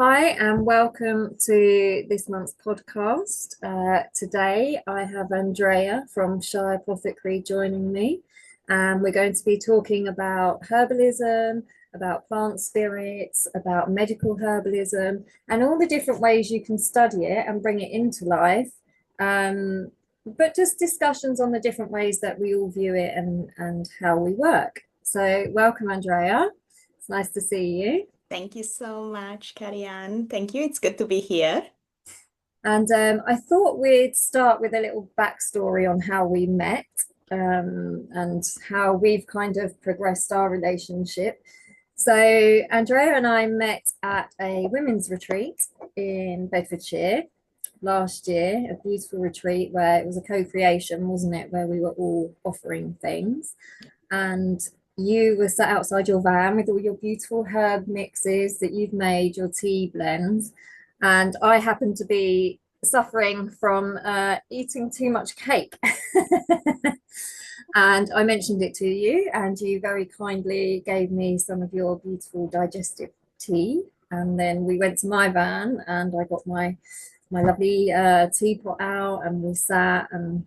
Hi, and welcome to this month's podcast. Today, I have Andreea from Shire Apothecary joining me, and we're going to be talking about herbalism, about plant spirits, about medical herbalism, and all the different ways you can study it and bring it into life. But just discussions on the different ways that we all view it and how we work. So, welcome, Andreea. It's nice to see you. Thank you so much, Cary-anne. Thank you. It's good to be here. And I thought we'd start with a little backstory on how we met and how we've kind of progressed our relationship. So, Andreea and I met at a women's retreat in Bedfordshire last year, a beautiful retreat where it was a co creation, wasn't it? Where we were all offering things. And you were sat outside your van with all your beautiful herb mixes that you've made, your tea blends. And I happened to be suffering from eating too much cake. And I mentioned it to you, and you very kindly gave me some of your beautiful digestive tea. And then we went to my van, and I got my lovely teapot out, and we sat and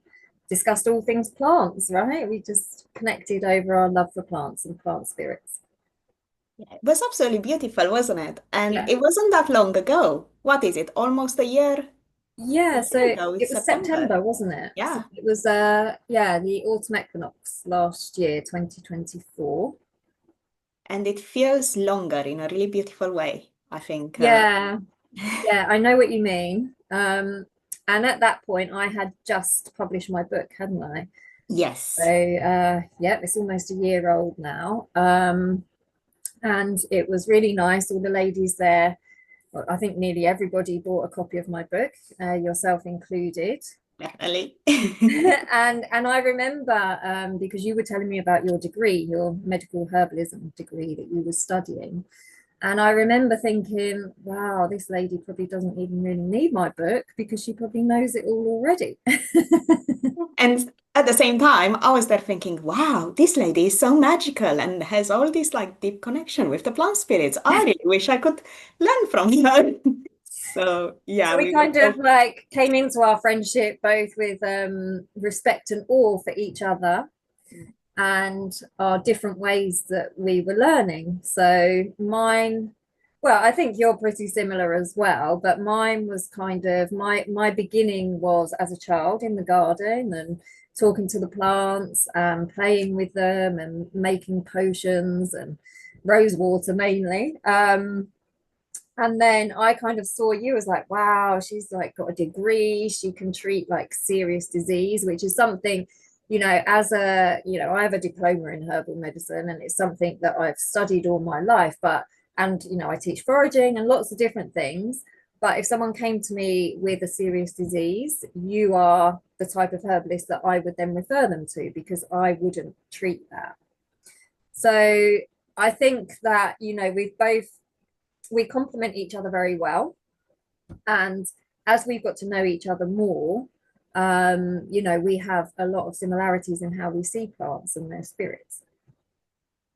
discussed all things plants, right? We just connected over our love for plants and plant spirits. Yeah, it was absolutely beautiful, wasn't it? And Yeah. it wasn't that long ago. What is it? Almost a Yeah, so year ago. it It's was September. September, wasn't it? So Yeah. it was yeah, the autumn equinox last year, 2024. And it feels longer in a really beautiful way, I think. Yeah, yeah, I know what you mean. And at that point I had just published my book, hadn't I? So Yes. yeah, it's almost a year old now. And it was really nice. All the ladies there, well, I think nearly everybody bought a copy of my book, yourself included. Definitely. And I remember because you were telling me about your degree, your medical herbalism degree that you were studying. And I remember thinking, wow, this lady probably doesn't even really need my book because she probably knows it all already. And at the same time, I was there thinking, wow, this lady is so magical and has all this like deep connection with the plant spirits. I really wish I could learn from her. So So yeah, we we were kind of so like came into our friendship both with respect and awe for each other and our different ways that we were learning. So mine, well, I think you're pretty similar as well, but mine was kind of my beginning was as a child in the garden and talking to the plants and playing with them and making potions and rose water mainly. And then I kind of saw you as like, wow, she's like got a degree, she can treat like serious disease, which is something, as I have a diploma in herbal medicine and it's something that I've studied all my life, and I teach foraging and lots of different things. But if someone came to me with a serious disease, you are the type of herbalist that I would then refer them to because I wouldn't treat that. So I think that, we complement each other very well. And as we've got to know each other more, we have a lot of similarities in how we see plants and their spirits.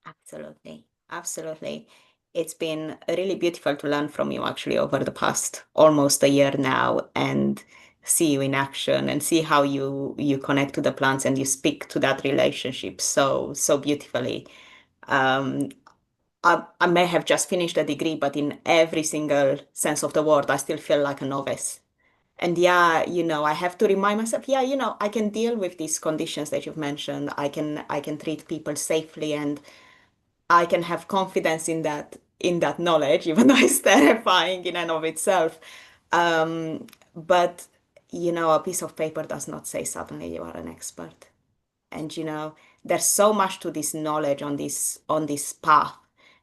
Absolutely. Absolutely. It's been really beautiful to learn from you actually over the past almost a year now and see you in action and see how you connect to the plants and you speak to that relationship so beautifully. Um, I may have just finished a degree, but in every single sense of the word, I still feel like a novice. And yeah, I have to remind myself, yeah, I can deal with these conditions that you've mentioned. I can treat people safely and I can have confidence in that knowledge, even though it's terrifying in and of itself. But a piece of paper does not say suddenly you are an expert. And there's so much to this knowledge on this path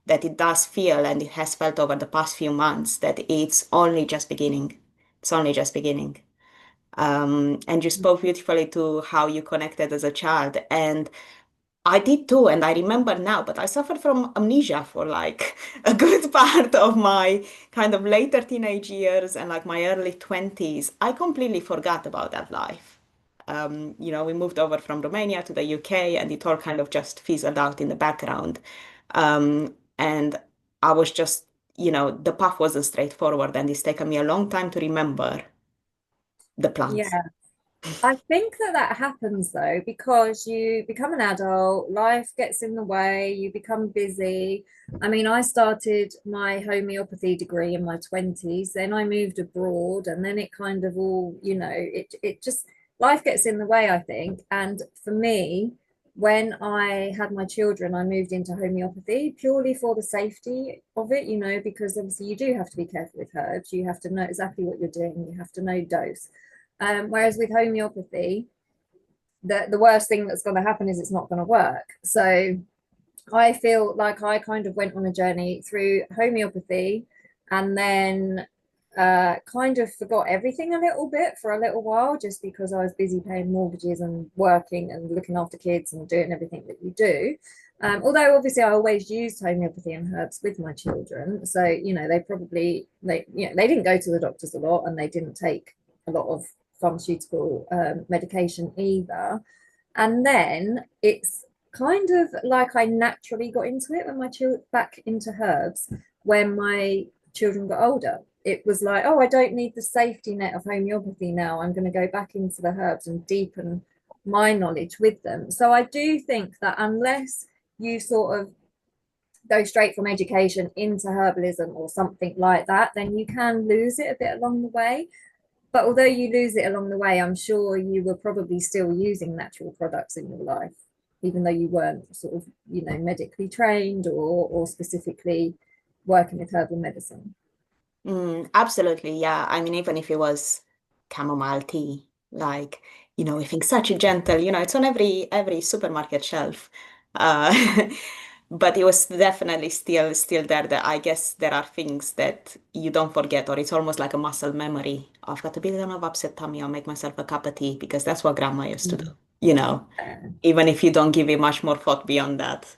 that it does feel and it has felt over the past few months that it's only just beginning. It's only just beginning. And you spoke beautifully to how you connected as a child. And I did too, and I remember now, but I suffered from amnesia for like a good part of my kind of later teenage years and like my early 20s. I completely forgot about that life. We moved over from Romania to the UK and it all kind of just fizzled out in the background. And I was just, the path wasn't straightforward, and it's taken me a long time to remember the plants. Yeah. I think that that happens though, because you become an adult, life gets in the way, you become busy. I mean, I started my homeopathy degree in my 20s, then I moved abroad, and then it kind of all, it just life gets in the way, I think. And for me, when I had my children, I moved into homeopathy purely for the safety of it, because obviously you do have to be careful with herbs. You have to know exactly what you're doing, you have to know dose. Whereas with homeopathy, the worst thing that's going to happen is it's not going to work. So I feel like I kind of went on a journey through homeopathy, and then kind of forgot everything a little bit for a little while, just because I was busy paying mortgages and working and looking after kids and doing everything that you do. Although obviously I always used homeopathy and herbs with my children, so they didn't go to the doctors a lot, and they didn't take a lot of pharmaceutical medication either. And then it's kind of like I naturally got into it when my children back into herbs when my children got older. It was like, oh, I don't need the safety net of homeopathy now. I'm going to go back into the herbs and deepen my knowledge with them. So I do think that unless you sort of go straight from education into herbalism or something like that, then you can lose it a bit along the way. But although you lose it along the way, I'm sure you were probably still using natural products in your life, even though you weren't sort of, medically trained or specifically working with herbal medicine. Absolutely, yeah. I mean, even if it was chamomile tea, like, I think such a gentle, it's on every supermarket shelf. Uh, but it was definitely still there. That I guess there are things that you don't forget, or it's almost like a muscle memory. Oh, I've got a bit of upset tummy. I'll make myself a cup of tea because that's what grandma used to do, you know, Yeah. even if you don't give it much more thought beyond that.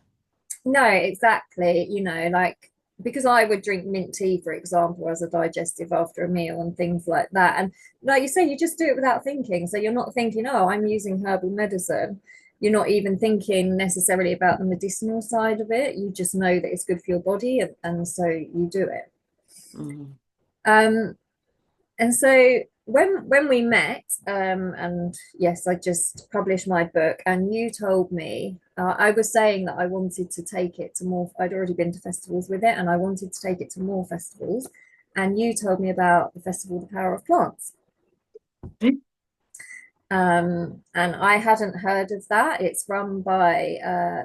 No, exactly. Like because I would drink mint tea, for example, as a digestive after a meal and things like that. And like you say, you just do it without thinking. So you're not thinking, oh, I'm using herbal medicine. You're not even thinking necessarily about the medicinal side of it. You just know that it's good for your body, and so you do it. Mm. Um, and so when we met, and yes, I just published my book, and you told me I was saying that I wanted to take it to more. I'd already been to festivals with it, and I wanted to take it to more festivals. And you told me about the festival, The Power of Plants. And I hadn't heard of that. It's run by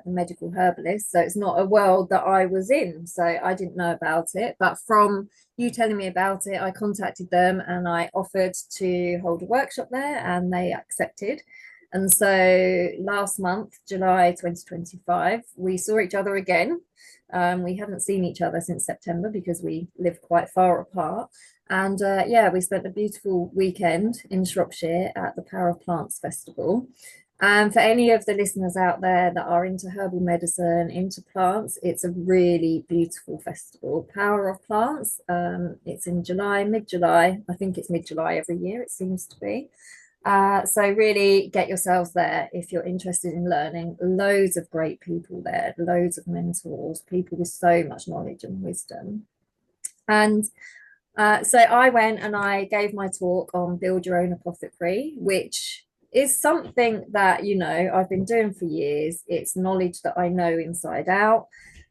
the medical herbalist, so it's not a world that I was in, so I didn't know about it. But from you telling me about it, I contacted them and I offered to hold a workshop there, and they accepted. And so last month, July 2025, we saw each other again. We hadn't seen each other since September because we live quite far apart. And yeah, we spent a beautiful weekend in Shropshire at the Power of Plants Festival. And for any of the listeners out there that are into herbal medicine, into plants, it's a really beautiful festival. Power of Plants. It's in July, mid-July. I think it's mid-July every year, it seems to be. So really get yourselves there if you're interested in learning. Loads of great people there, loads of mentors, people with so much knowledge and wisdom. And so I went and I gave my talk on Build Your Own Apothecary, which is something that, I've been doing for years. It's knowledge that I know inside out.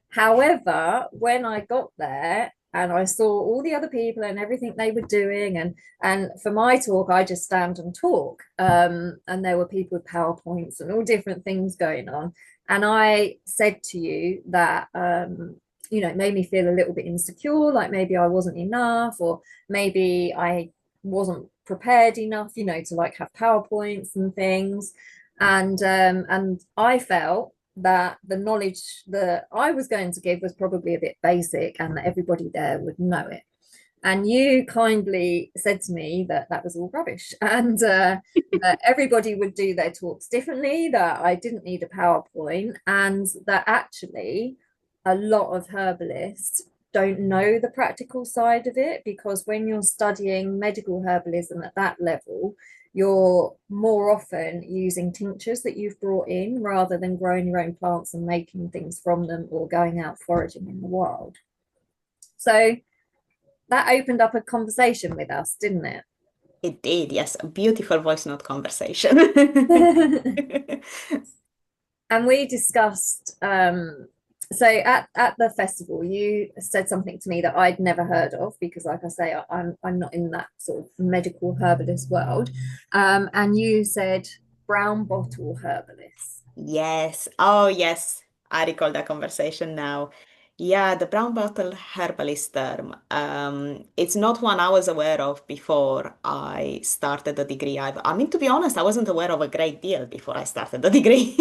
However, when I got there and I saw all the other people and everything they were doing, and for my talk, I just stand and talk. And there were people with PowerPoints and all different things going on. And I said to you that it made me feel a little bit insecure, like maybe I wasn't enough, or maybe I wasn't prepared enough, to like have PowerPoints and things. And I felt that the knowledge that I was going to give was probably a bit basic and that everybody there would know it. And you kindly said to me that that was all rubbish and that everybody would do their talks differently, that I didn't need a PowerPoint, and that actually a lot of herbalists don't know the practical side of it, because when you're studying medical herbalism at that level, you're more often using tinctures that you've brought in rather than growing your own plants and making things from them or going out foraging in the wild. So that opened up a conversation with us, didn't It did, yes, a beautiful voice note conversation. it? And we discussed, so at the festival, you said something to me that I'd never heard of because, like I say, I'm not in that sort of medical herbalist world. And you said brown bottle herbalist. Yes. Oh, yes. I recall that conversation now. Yeah, the brown bottle herbalist term. It's not one I was aware of before I started the degree. I mean, to be honest, I wasn't aware of a great deal before I started the degree.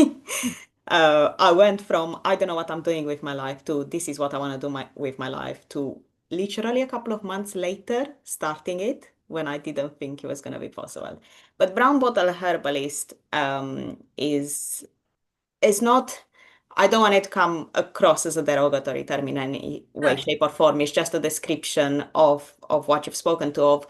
I went from I don't know what I'm doing with my life to this is what I want to do with my life to literally a couple of months later starting it when I didn't think it was going to be possible. But brown bottle herbalist is not, I don't want it to come across as a derogatory term in any way, No. shape, or form. It's just a description of what you've spoken to of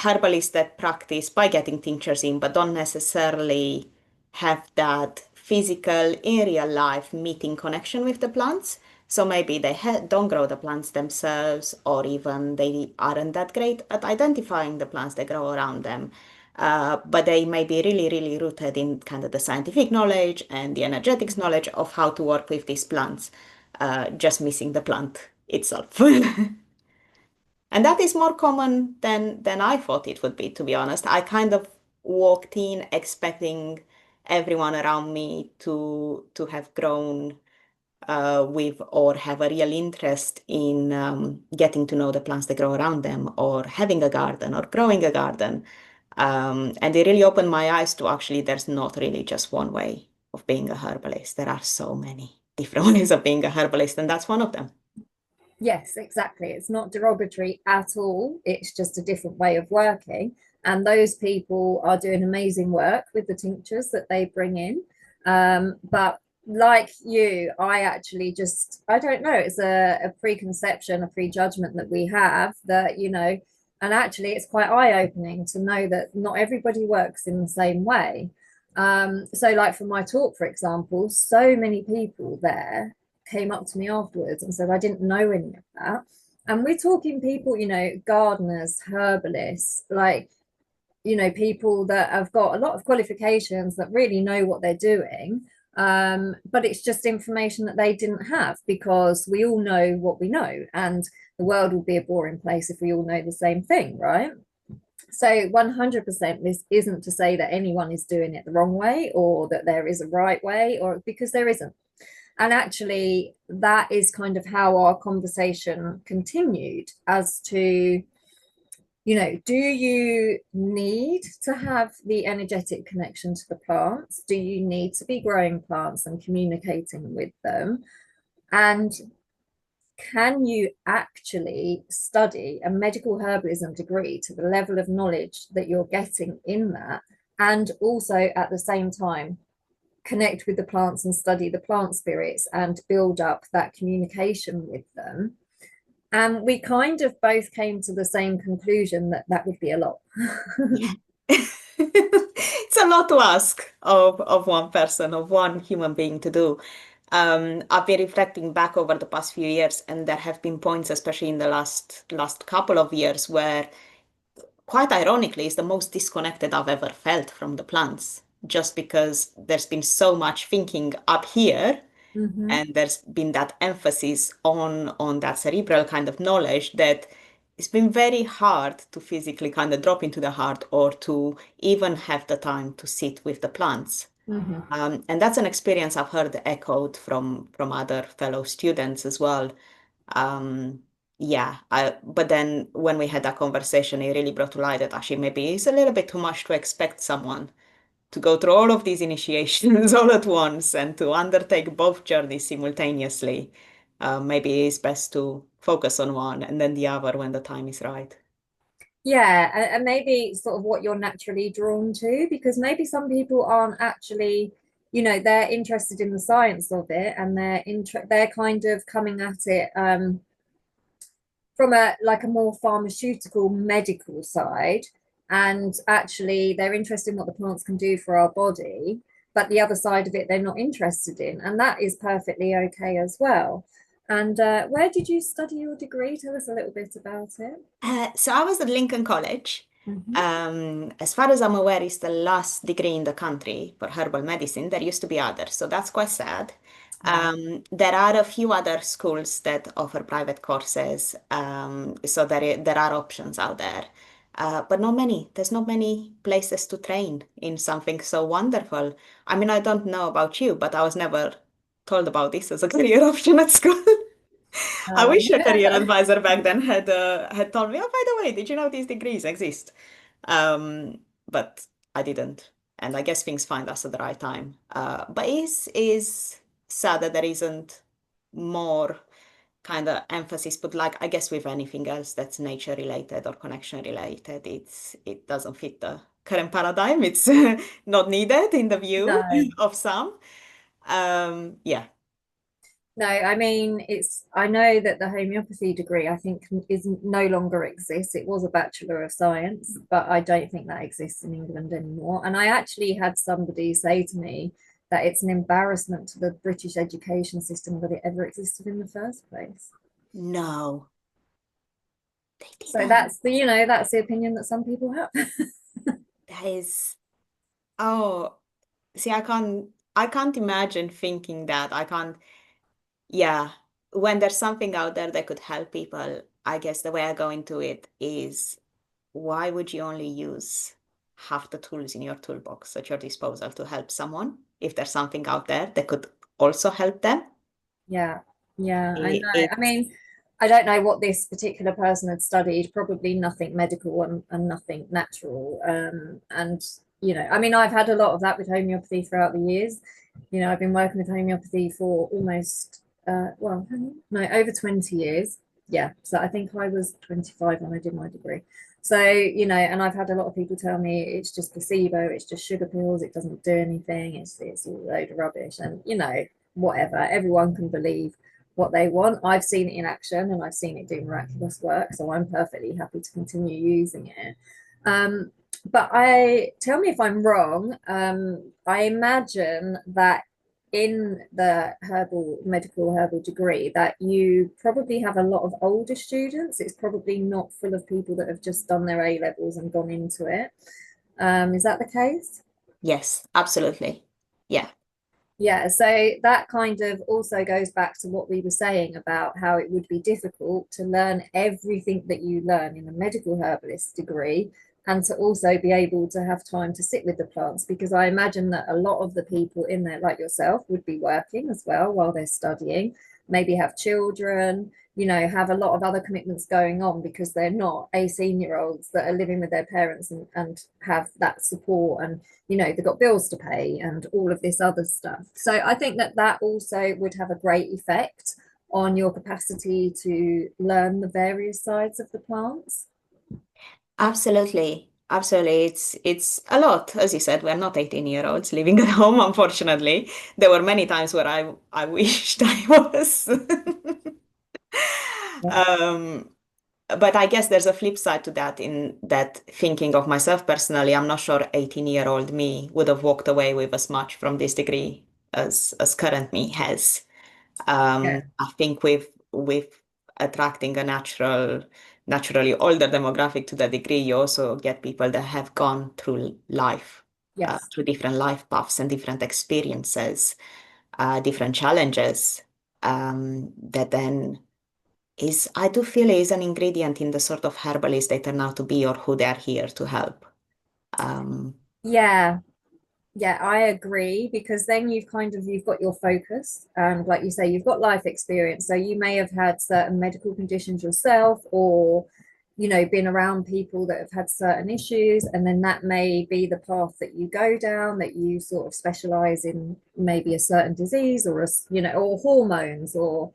herbalists that practice by getting tinctures in, but don't necessarily have that physical, in real life meeting connection with the plants. So maybe they don't grow the plants themselves, or even they aren't that great at identifying the plants that grow around them. But they may be really, really rooted in kind of the scientific knowledge and the energetics knowledge of how to work with these plants, just missing the plant itself. And that is more common than I thought it would be, to be honest. I kind of walked in expecting everyone around me to have grown with or have a real interest in getting to know the plants that grow around them, or having a garden, or growing a garden. And it really opened my eyes to actually there's not really just one way of being a herbalist. There are so many different ways of being a herbalist, and that's one of them. Yes, exactly. It's not derogatory at all. It's just a different way of working. And those people are doing amazing work with the tinctures that they bring in. But like you, I actually just, I don't know, it's a preconception, a prejudgment that we have that, and actually it's quite eye-opening to know that not everybody works in the same way. So like for my talk, for example, so many people there came up to me afterwards and said, I didn't know any of that. And we're talking people, gardeners, herbalists, like, people that have got a lot of qualifications that really know what they're doing. But it's just information that they didn't have because we all know what we know. And the world would be a boring place if we all know the same thing, right? So 100% this isn't to say that anyone is doing it the wrong way or that there is a right way, or because there isn't. And actually, that is kind of how our conversation continued as to, do you need to have the energetic connection to the plants? Do you need to be growing plants and communicating with them? And can you actually study a medical herbalism degree to the level of knowledge that you're getting in that? And also at the same time, connect with the plants and study the plant spirits and build up that communication with them. And we kind of both came to the same conclusion that that would be a lot. Yeah. It's a lot to ask of one person, of one human being to do. I've been reflecting back over the past few years, and there have been points, especially in the last couple of years, where quite ironically is the most disconnected I've ever felt from the plants, just because there's been so much thinking up here, Mm-hmm. and there's been that emphasis on that cerebral kind of knowledge that it's been very hard to physically kind of drop into the heart or to even have the time to sit with the plants. Mm-hmm. And that's an experience I've heard echoed from other fellow students as well. Um, yeah, but then when we had that conversation, it really brought to light that actually maybe it's a little bit too much to expect someone to go through all of these initiations all at once and to undertake both journeys simultaneously. Maybe it's best to focus on one and then the other when the time is right. Yeah, and maybe sort of what you're naturally drawn to, because maybe some people aren't actually, they're interested in the science of it and they're kind of coming at it from a more pharmaceutical medical side, and actually they're interested in what the plants can do for our body, but the other side of it they're not interested in, and that is perfectly okay as well. And where did you study your degree? Tell us a little bit about it. So I was at Lincoln College. Hmm. As far as I'm aware, it's the last degree in the country for herbal medicine. There used to be others, so that's quite sad. Right. There are a few other schools that offer private courses, so there are options out there, but not many. There's not many places to train in something so wonderful. I mean, I don't know about you, but I was never told about this as a career option at school. I wish a career Yeah. advisor back then had told me, oh, by the way, did you know these degrees exist? But I didn't, and I guess things find us at the right time. But is sad that there isn't more kind of emphasis put, like I guess with anything else that's nature related or connection related, it doesn't fit the current paradigm. It's not needed in the view No. of some. Yeah. No, I mean, I know that the homeopathy degree, I think, is no longer exists. It was a Bachelor of Science, but I don't think that exists in England anymore. And I actually had somebody say to me that it's an embarrassment to the British education system that it ever existed in the first place. No, they So didn't. that's the opinion that some people have. That is, oh, see, I can't imagine thinking that. I can't, yeah. When there's something out there that could help people, I guess the way I go into it is why would you only use half the tools in your toolbox at your disposal to help someone if there's something out there that could also help them? Yeah, yeah, I It, know. I it's mean, I don't know what this particular person had studied, probably nothing medical and nothing natural. And, I mean, I've had a lot of that with homeopathy throughout the years. I've been working with homeopathy for almost, well, no, over 20 years. Yeah, so I think I was 25 when I did my degree. So, and I've had a lot of people tell me it's just placebo, it's just sugar pills, it doesn't do anything, it's all a load of rubbish. And, whatever. Everyone can believe what they want. I've seen it in action and I've seen it do miraculous work, so I'm perfectly happy to continue using it. But I tell me if I'm wrong. I imagine that in the medical herbal degree that you probably have a lot of older students. It's probably not full of people that have just done their A levels and gone into it. Is that the case? yes, absolutely. Yeah. Yeah, so that kind of also goes back to what we were saying about how it would be difficult to learn everything that you learn in a medical herbalist degree and to also be able to have time to sit with the plants, because I imagine that a lot of the people in there, like yourself, would be working as well while they're studying, maybe have children, have a lot of other commitments going on because they're not 18-year-olds that are living with their parents and have that support, and they've got bills to pay and all of this other stuff. So I think that that also would have a great effect on your capacity to learn the various sides of the plants. Absolutely. Absolutely. It's a lot. As you said, we're not 18-year-olds living at home, unfortunately. There were many times where I wished I was. Yeah. Um, but I guess there's a flip side to that, in that thinking of myself personally, I'm not sure 18-year-old me would have walked away with as much from this degree as current me has. Yeah. I think with attracting a naturally older demographic to the degree, you also get people that have gone through life, Yes. through different life paths and different experiences, different challenges, that then I do feel is an ingredient in the sort of herbalist they turn out to be or who they are here to help. Um, Yeah. Yeah, I agree, because then you've got your focus, and like you say, you've got life experience. So you may have had certain medical conditions yourself, or been around people that have had certain issues, and then that may be the path that you go down, that you sort of specialize in maybe a certain disease, or or hormones, or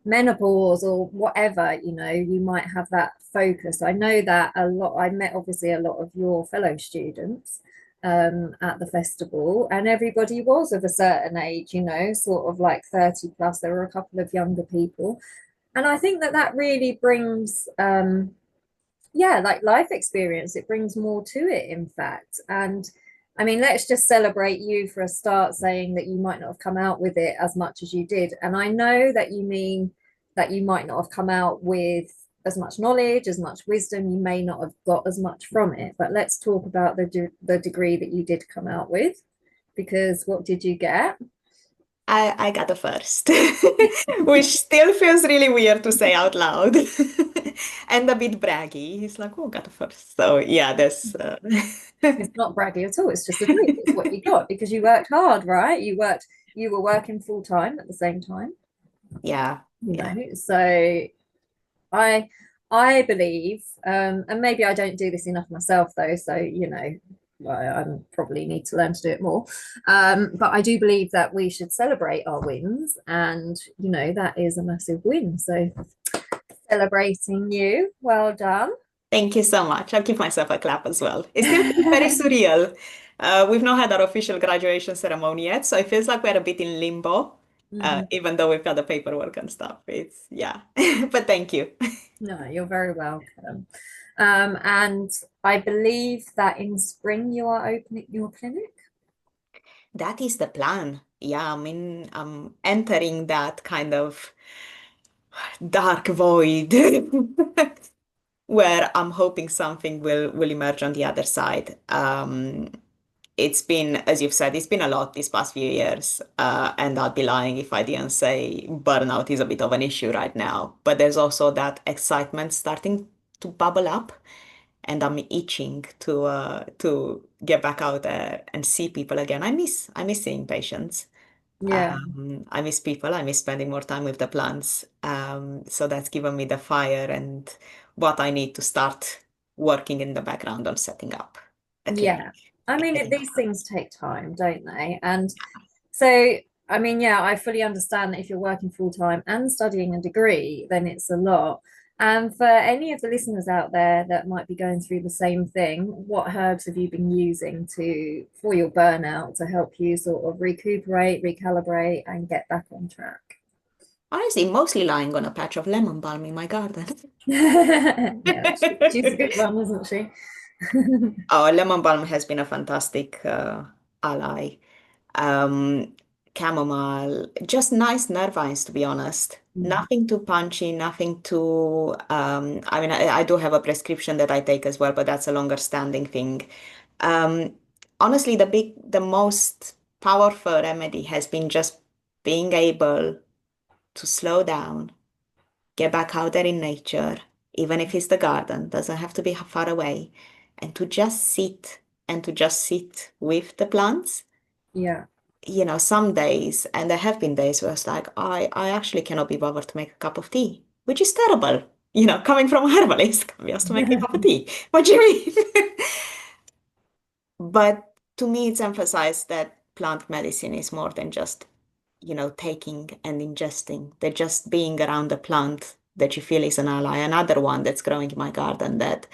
menopause, or whatever. You might have that focus. I know that a lot. I met obviously a lot of your fellow students at the festival, and everybody was of a certain age, sort of like 30 plus. There were a couple of younger people, and I think that that really brings yeah, like life experience. It brings more to it, in fact. And I mean, let's just celebrate you for a start, saying that you might not have come out with it as much as you did. And I know that you mean that you might not have come out with as much knowledge, as much wisdom, you may not have got as much from it. But let's talk about the degree that you did come out with, because what did you get? I got a first, which still feels really weird to say out loud and a bit braggy. He's like, oh, got a first. So yeah, there's It's not braggy at all. It's just the truth. It's what you got because you worked hard, right? You were working full time at the same time, yeah, you yeah. know. So I I believe, and maybe I don't do this enough myself though, so you know, I probably need to learn to do it more. But I do believe that we should celebrate our wins, and you know, that is a massive win. So celebrating you, well done. Thank you so much. I'll give myself a clap as well. It still feels very surreal. We've not had our official graduation ceremony yet, so it feels like we're a bit in limbo, Mhm. even though we've got the paperwork and stuff. It's, yeah, but thank you. No, you're very welcome. And I believe that in spring you are opening your clinic. That is the plan. Yeah, I mean, I'm entering that kind of dark void where I'm hoping something will emerge on the other side. It's been, as you've said, it's been a lot these past few years, and I'd be lying if I didn't say burnout is a bit of an issue right now. But there's also that excitement starting to bubble up, and I'm itching to get back out there and see people again. I miss seeing patients. Yeah, I miss people. I miss spending more time with the plants. So that's given me the fire and what I need to start working in the background on setting up a clinic. yeah. I mean, Getting these things take time, don't they? And so, I mean, yeah, I fully understand that if you're working full time and studying a degree, then it's a lot. And for any of the listeners out there that might be going through the same thing, what herbs have you been using to for your burnout to help you sort of recuperate, recalibrate, and get back on track? Honestly, mostly lying on a patch of lemon balm in my garden. Yeah, she's a good one, isn't she? Oh, lemon balm has been a fantastic ally. Um, Chamomile, just nice nervines, to be honest. Mm. Nothing too punchy, nothing too. I mean, I do have a prescription that I take as well, but that's a longer standing thing. Um, Honestly, the most powerful remedy has been just being able to slow down, get back out there in nature, even if it's the garden, doesn't have to be far away, and to just sit and to just sit with the plants. Yeah. Some days, and there have been days where it's like, I actually cannot be bothered to make a cup of tea, which is terrible. Coming from a herbalist, we has to make a cup of tea. What do you mean? But to me, it's emphasized that plant medicine is more than just, taking and ingesting. They're just being around a plant that you feel is an ally. Another one that's growing in my garden that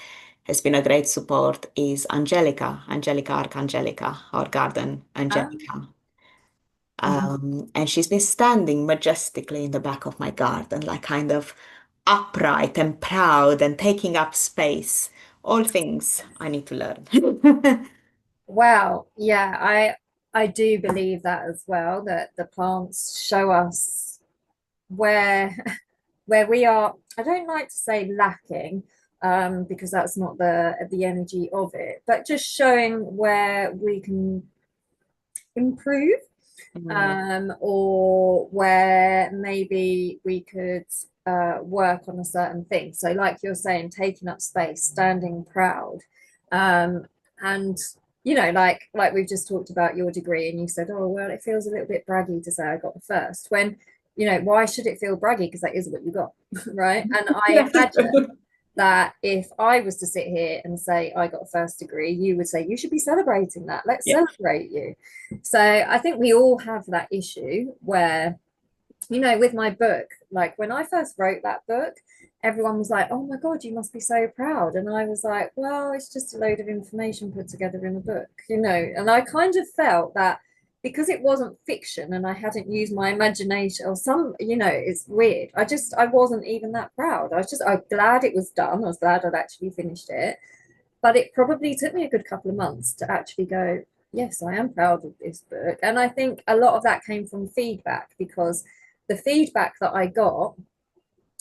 has been a great support is Angelica archangelica, our garden Um, Angelica. mhm. And she's been standing majestically in the back of my garden, like kind of upright and proud and taking up space. All things I need to learn. Wow. Yeah, I do believe that as well, that the plants show us where where we are, I don't like to say lacking, because that's not the energy of it, but just showing where we can improve, Mm, or where maybe we could work on a certain thing. So, like you're saying, taking up space, standing proud, and you know, like we've just talked about your degree, and you said, oh well, it feels a little bit braggy to say I got the first. When you know, why should it feel braggy? Because that is what you got, right? And I yeah. imagine that if I was to sit here and say I got a first degree, you would say you should be celebrating that. Let's Yeah. celebrate you. So I think we all have that issue where, you know, with my book, like when I first wrote that book, everyone was like, oh my God, you must be so proud. And I was like, well, it's just a load of information put together in a book, you know. And I kind of felt that because it wasn't fiction and I hadn't used my imagination or some, you know, it's weird. I wasn't even that proud. I'm glad it was done. I was glad I'd actually finished it. But it probably took me a good couple of months to actually go, yes, I am proud of this book. And I think a lot of that came from feedback because the feedback that I got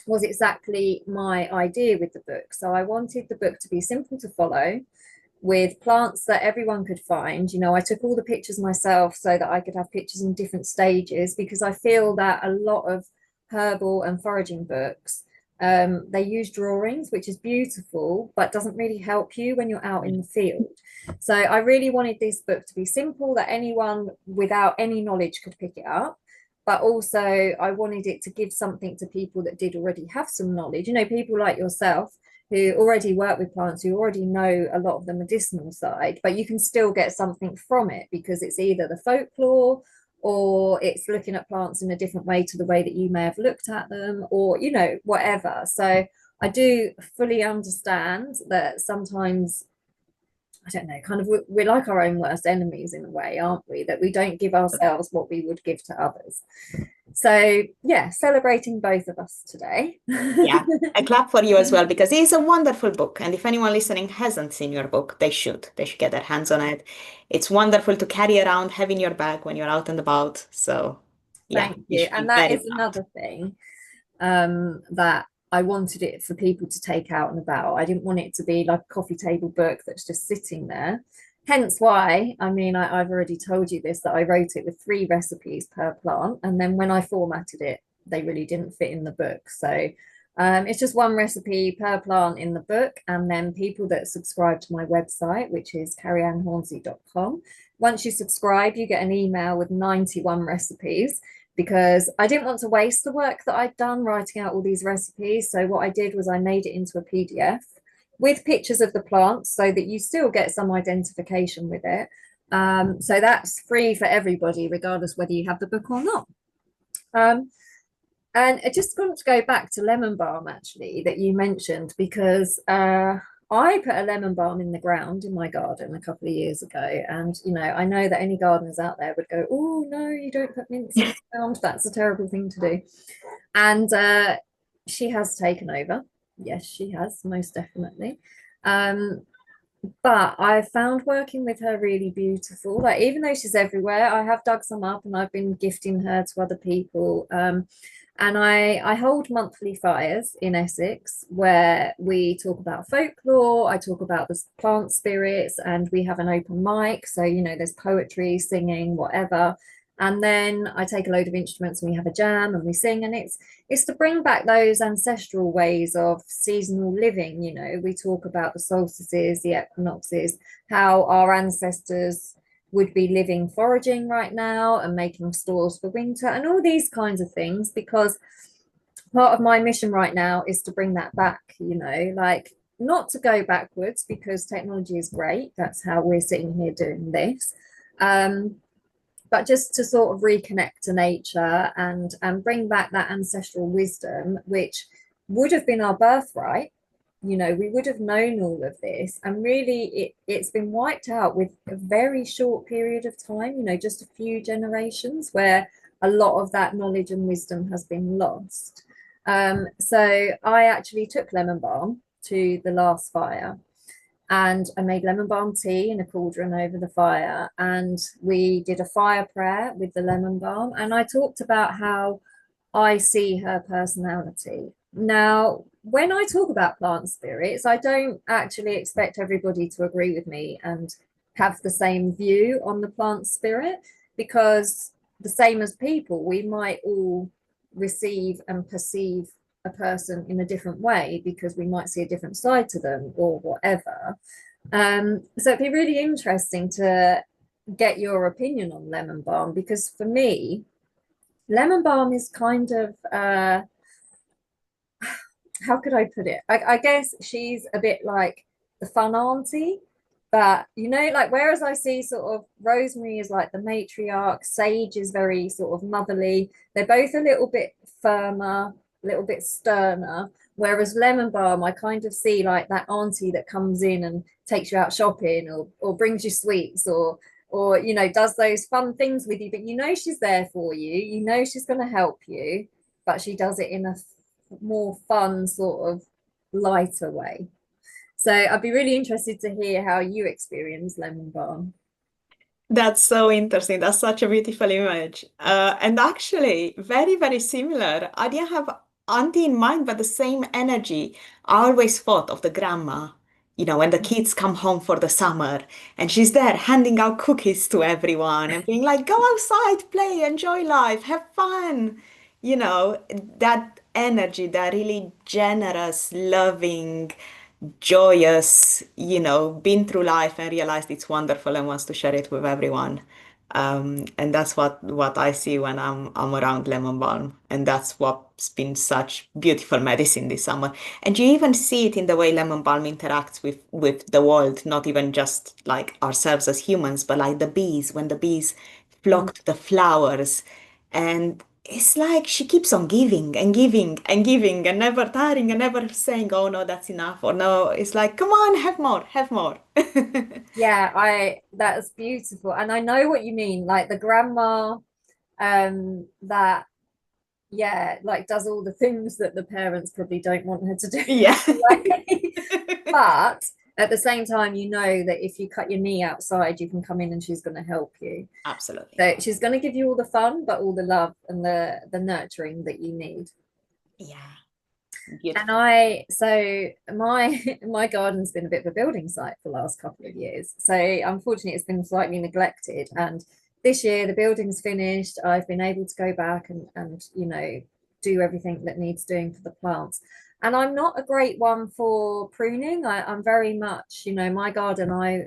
was exactly my idea with the book. So I wanted the book to be simple to follow, with plants that everyone could find. You know, I took all the pictures myself so that I could have pictures in different stages, because I feel that a lot of herbal and foraging books, they use drawings, which is beautiful, but doesn't really help you when you're out in the field. So I really wanted this book to be simple, that anyone without any knowledge could pick it up. But also, I wanted it to give something to people that did already have some knowledge, you know, people like yourself who already work with plants, who already know a lot of the medicinal side, but you can still get something from it, because it's either the folklore, or it's looking at plants in a different way to the way that you may have looked at them, or, you know, whatever. So I do fully understand that sometimes, I don't know, kind of we're like our own worst enemies in a way, aren't we? That we don't give ourselves what we would give to others. So yeah, celebrating both of us today. Yeah, I clap for you as well because it is a wonderful book. And if anyone listening hasn't seen your book, they should. They should get their hands on it. It's wonderful to carry around, have in your bag when you're out and about. So yeah, Thank you you. should And be that very is proud. another thing, that I wanted it for people to take out and about. I didn't want it to be like a coffee table book that's just sitting there. Hence why, I mean, I've already told you this, that I wrote it with 3 recipes per plant. And then when I formatted it, they really didn't fit in the book. So it's just 1 recipe per plant in the book. And then people that subscribe to my website, which is cary-anne once you subscribe, you get an email with 91 recipes, because I didn't want to waste the work that I'd done writing out all these recipes. So what I did was I made it into a PDF with pictures of the plants, so that you still get some identification with it. So that's free for everybody, regardless whether you have the book or not. And I just want to go back to lemon balm, actually, that you mentioned, because I put a lemon balm in the ground in my garden a couple of years ago. And, you know, I know that any gardeners out there would go, oh, no, you don't put mints in the ground. That's a terrible thing to do. And she has taken over. Yes, she has, most definitely. Um, but I found working with her really beautiful. Like, even though she's everywhere, I have dug some up and I've been gifting her to other people. And I hold monthly fires in Essex, where we talk about folklore, I talk about the plant spirits, and we have an open mic. So, you know, there's poetry, singing, whatever. And then I take a load of instruments and we have a jam and we sing. And it's to bring back those ancestral ways of seasonal living. You know, we talk about the solstices, the equinoxes, how our ancestors would be living foraging right now and making stores for winter and all these kinds of things, because part of my mission right now is to bring that back, you know, like, not to go backwards, because technology is great, that's how we're sitting here doing this, but just to sort of reconnect to nature and bring back that ancestral wisdom, which would have been our birthright. You know, we would have known all of this, and really it's been wiped out with a very short period of time, you know, just a few generations, where a lot of that knowledge and wisdom has been lost. So I actually took lemon balm to the last fire, and I made lemon balm tea in a cauldron over the fire, and we did a fire prayer with the lemon balm, and I talked about how I see her personality. Now, when I talk about plant spirits, I don't actually expect everybody to agree with me and have the same view on the plant spirit, because the same as people, we might all receive and perceive a person in a different way, because we might see a different side to them or whatever. So it'd be really interesting to get your opinion on lemon balm, because for me, lemon balm is kind of how could I put it? I guess she's a bit like the fun auntie, but, you know, like, whereas I see sort of rosemary is like the matriarch, sage is very sort of motherly, they're both a little bit firmer, a little bit sterner. Whereas lemon balm, I kind of see like that auntie that comes in and takes you out shopping, or brings you sweets, or, you know, does those fun things with you, but you know she's there for you, you know she's going to help you, but she does it in a more fun, sort of lighter way. So I'd be really interested to hear how you experience lemon balm. That's so interesting. That's such a beautiful image. And actually, very, very similar. I didn't have auntie in mind, but the same energy. I always thought of the grandma, when the kids come home for the summer and she's there handing out cookies to everyone and being like, go outside, play, enjoy life, have fun. That energy, that really generous, loving, joyous, been through life and realized it's wonderful and wants to share it with everyone. And that's what I see when I'm around lemon balm, and that's what's been such beautiful medicine this summer. And you even see it in the way lemon balm interacts with the world, not even just like ourselves as humans, but like the bees. When the bees Mm. flock to the flowers, and it's like she keeps on giving and giving and giving and never tiring and never saying, "Oh no, that's enough," or "No." It's like, "Come on, have more, have more." Yeah, that's beautiful. And I know what you mean, like the grandma that yeah, like does all the things that the parents probably don't want her to do Yeah. anyway. But at the same time, you know that if you cut your knee outside, you can come in and she's going to help you. Absolutely. So she's going to give you all the fun, but all the love and the nurturing that you need. Yeah. And Beautiful. I, so my garden's been a bit of a building site for the last couple of years. So unfortunately, it's been slightly neglected. And this year, the building's finished. I've been able to go back and do everything that needs doing for the plants. And I'm not a great one for pruning. I'm very much, my garden. I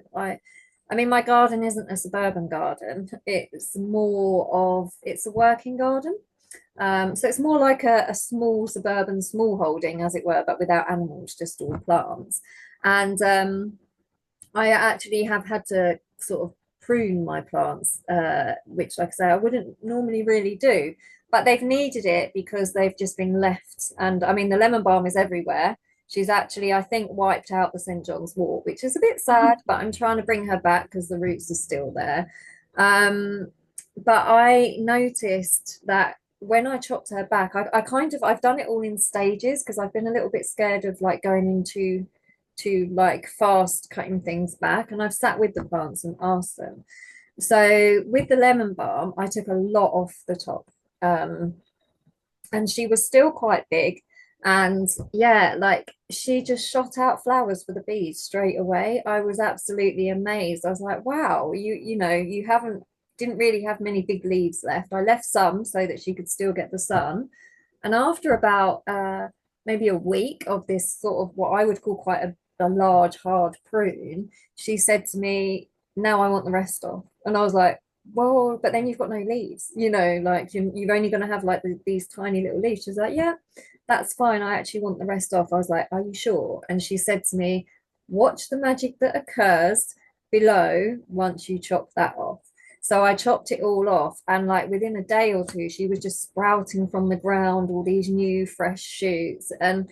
mean, my garden isn't a suburban garden. It's a working garden. So it's more like a small suburban small holding, as it were, but without animals, just all plants. And I actually have had to sort of prune my plants, which, like I say, I wouldn't normally really do, but they've needed it because they've just been left. And I mean, the lemon balm is everywhere. She's actually, I think, wiped out the St. John's wort, which is a bit sad, but I'm trying to bring her back because the roots are still there. Um, but I noticed that when I chopped her back, I've done it all in stages because I've been a little bit scared of like going into to like fast cutting things back, and I've sat with the plants and asked them. So with the lemon balm, I took a lot off the top, um, and she was still quite big. And yeah, like she just shot out flowers for the bees straight away. I was absolutely amazed. I was like, wow, you haven't didn't really have many big leaves left. I left some so that she could still get the sun. And after about maybe a week of this sort of what I would call quite a large, hard prune, she said to me, now I want the rest off. And I was like, well, but then you've got no leaves, like you're only going to have like these tiny little leaves. She's like, yeah, that's fine. I actually want the rest off. I was like, are you sure? And she said to me, watch the magic that occurs below once you chop that off. So I chopped it all off, and like within a day or two, she was just sprouting from the ground, all these new fresh shoots. And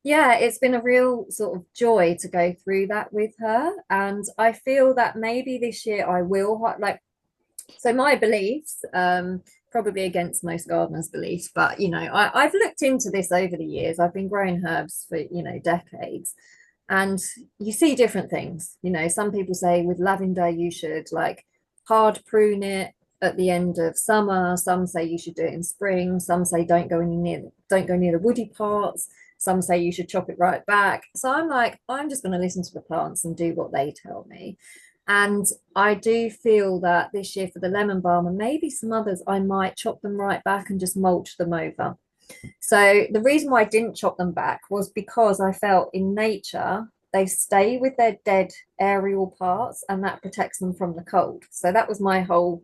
yeah, it's been a real sort of joy to go through that with her. And I feel that maybe this year I will like, so my beliefs, probably against most gardeners' beliefs, but I've looked into this over the years. I've been growing herbs for, decades. And you see different things. Some people say with lavender, you should like hard prune it at the end of summer. Some say you should do it in spring. Some say don't go near the woody parts. Some say you should chop it right back. So I'm like, I'm just going to listen to the plants and do what they tell me. And I do feel that this year for the lemon balm and maybe some others, I might chop them right back and just mulch them over. So the reason why I didn't chop them back was because I felt in nature they stay with their dead aerial parts and that protects them from the cold. So that was my whole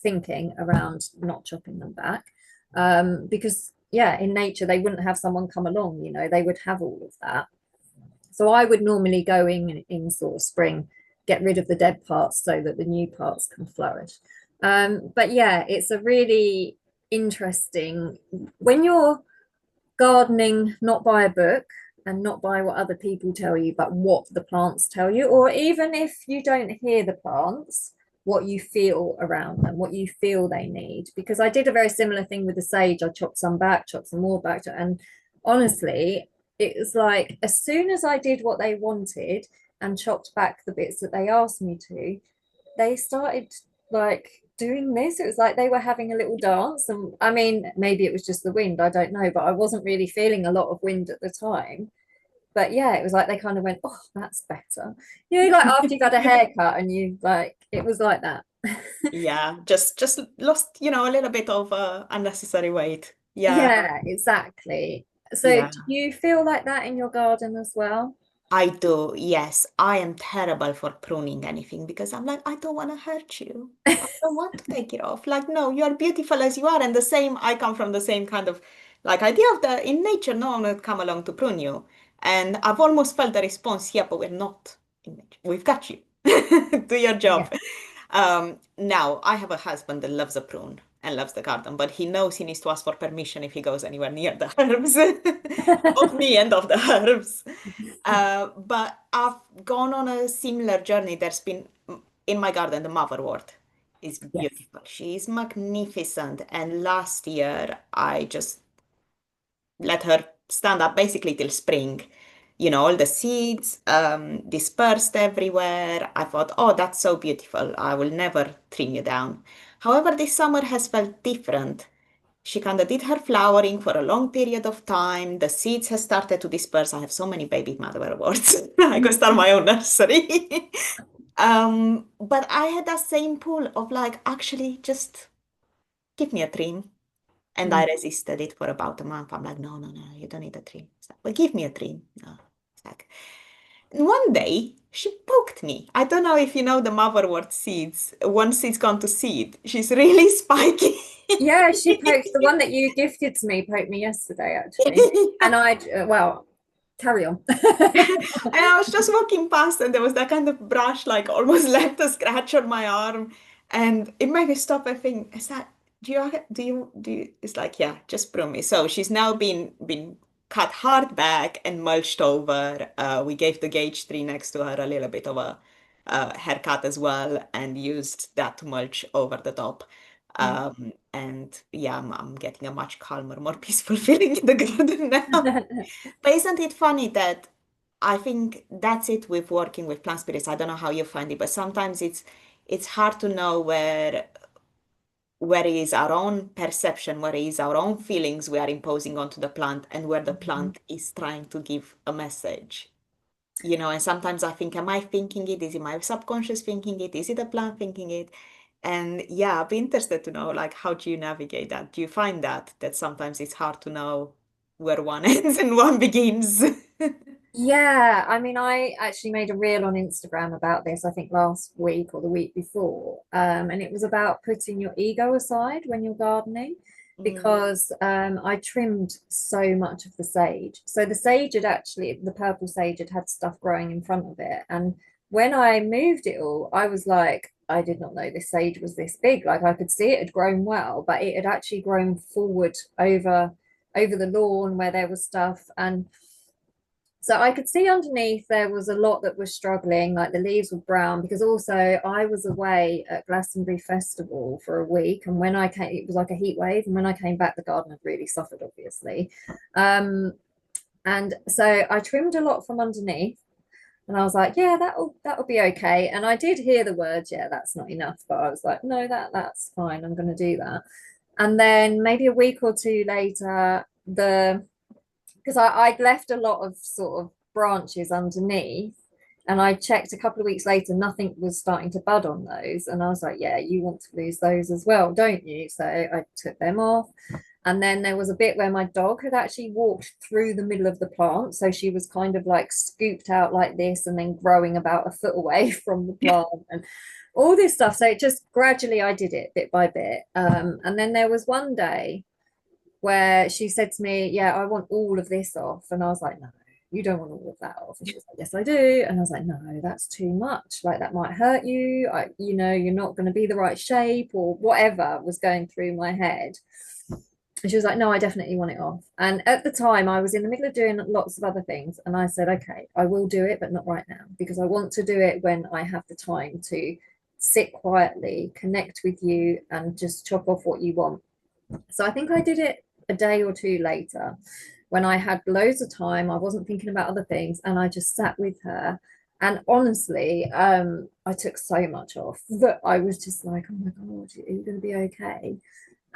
thinking around not chopping them back. Because yeah, in nature they wouldn't have someone come along, they would have all of that. So I would normally go in sort of spring, get rid of the dead parts so that the new parts can flourish. But yeah, it's a really interesting when you're gardening not by a book and not by what other people tell you, but what the plants tell you, or even if you don't hear the plants, what you feel around them, what you feel they need. Because I did a very similar thing with the sage. I chopped some back, chopped some more back, and honestly, it was like as soon as I did what they wanted and chopped back the bits that they asked me to, they started like doing this. It was like they were having a little dance. And I mean, maybe it was just the wind, I don't know, but I wasn't really feeling a lot of wind at the time. But yeah, it was like they kind of went, oh, that's better. Like after you've had a haircut and you like, it was like that. Yeah, just lost, a little bit of unnecessary weight. Yeah, Yeah, exactly. So yeah. do you feel like that in your garden as well? I do, yes. I am terrible for pruning anything because I'm like, I don't want to hurt you. I don't want to take it off. Like, no, you're beautiful as you are. And the same, I come from the same kind of like idea of the in nature, no one will come along to prune you. And I've almost felt the response, yeah, but we're not in nature. We've got you. Do your Yeah. job. Now I have a husband that loves a prune and loves the garden, but he knows he needs to ask for permission if he goes anywhere near the herbs, of me and of the herbs. But I've gone on a similar journey. There's been in my garden, the motherwort is Yes. beautiful. She is magnificent. And last year, I just let her stand up basically till spring. All the seeds dispersed everywhere. I thought, oh, that's so beautiful. I will never trim you down. However, this summer has felt different. She kind of did her flowering for a long period of time. The seeds have started to disperse. I have so many baby mother awards. I could start my own nursery. But I had that same pull of like, actually, just give me a trim. And I Mm. resisted it for about a month. I'm like, no, no, no, you don't need a trim. It's like, well, give me a trim. No. It's like, and one day she poked me. I don't know if you know the motherwort seeds. Once it's gone to seed, she's really spiky. Yeah, she poked the one that you gifted to me, poked me yesterday, actually. And well, carry on. And I was just walking past and there was that kind of brush, like almost left a scratch on my arm. And it made me stop and think, is that, it's like, yeah, just prune me. So she's now been cut hard back and mulched over. We gave the gauge tree next to her a little bit of a haircut as well and used that to mulch over the top. And yeah, I'm getting a much calmer, more peaceful feeling in the garden now. But isn't it funny that I think that's it with working with plant spirits. I don't know how you find it, but sometimes it's hard to know where is our own perception, where is our own feelings we are imposing onto the plant, and where the plant is trying to give a message. And sometimes I think, am I thinking it? Is it my subconscious thinking it? Is it the plant thinking it? And yeah, I'd be interested to know, like, how do you navigate that? Do you find that sometimes it's hard to know where one ends and one begins? Yeah, I mean, I actually made a reel on Instagram about this, I think last week or the week before. And it was about putting your ego aside when you're gardening, Mm, because I trimmed so much of the sage. So the sage had actually, the purple sage had had stuff growing in front of it. And when I moved it all, I was like, I did not know this sage was this big. Like I could see it had grown well, but it had actually grown forward over the lawn where there was stuff. And so I could see underneath there was a lot that was struggling, like the leaves were brown, because also I was away at Glastonbury Festival for a week. And when I came, it was like a heat wave. And when I came back, the garden had really suffered, obviously. Um, and so I trimmed a lot from underneath. And I was like, yeah, that'll be okay. And I did hear the words, yeah, that's not enough. But I was like, no, that's fine. I'm gonna do that. And then maybe a week or two later, because I'd left a lot of sort of branches underneath, and I checked a couple of weeks later, nothing was starting to bud on those. And I was like, yeah, you want to lose those as well, don't you? So I took them off. And then there was a bit where my dog had actually walked through the middle of the plant. So she was kind of like scooped out like this and then growing about a foot away from the plant and all this stuff. So it just gradually I did it bit by bit. And then there was one day where she said to me, yeah, I want all of this off. And I was like, no, you don't want all of that off. And she was like, yes, I do. And I was like, no, that's too much. Like that might hurt you. You're not going to be the right shape or whatever was going through my head. And she was like, no, I definitely want it off. And at the time, I was in the middle of doing lots of other things. And I said, okay, I will do it, but not right now, because I want to do it when I have the time to sit quietly, connect with you, and just chop off what you want. So I think I did it a day or two later when I had loads of time. I wasn't thinking about other things, and I just sat with her And honestly, I took so much off that I was just like, oh my God, are you going to be okay?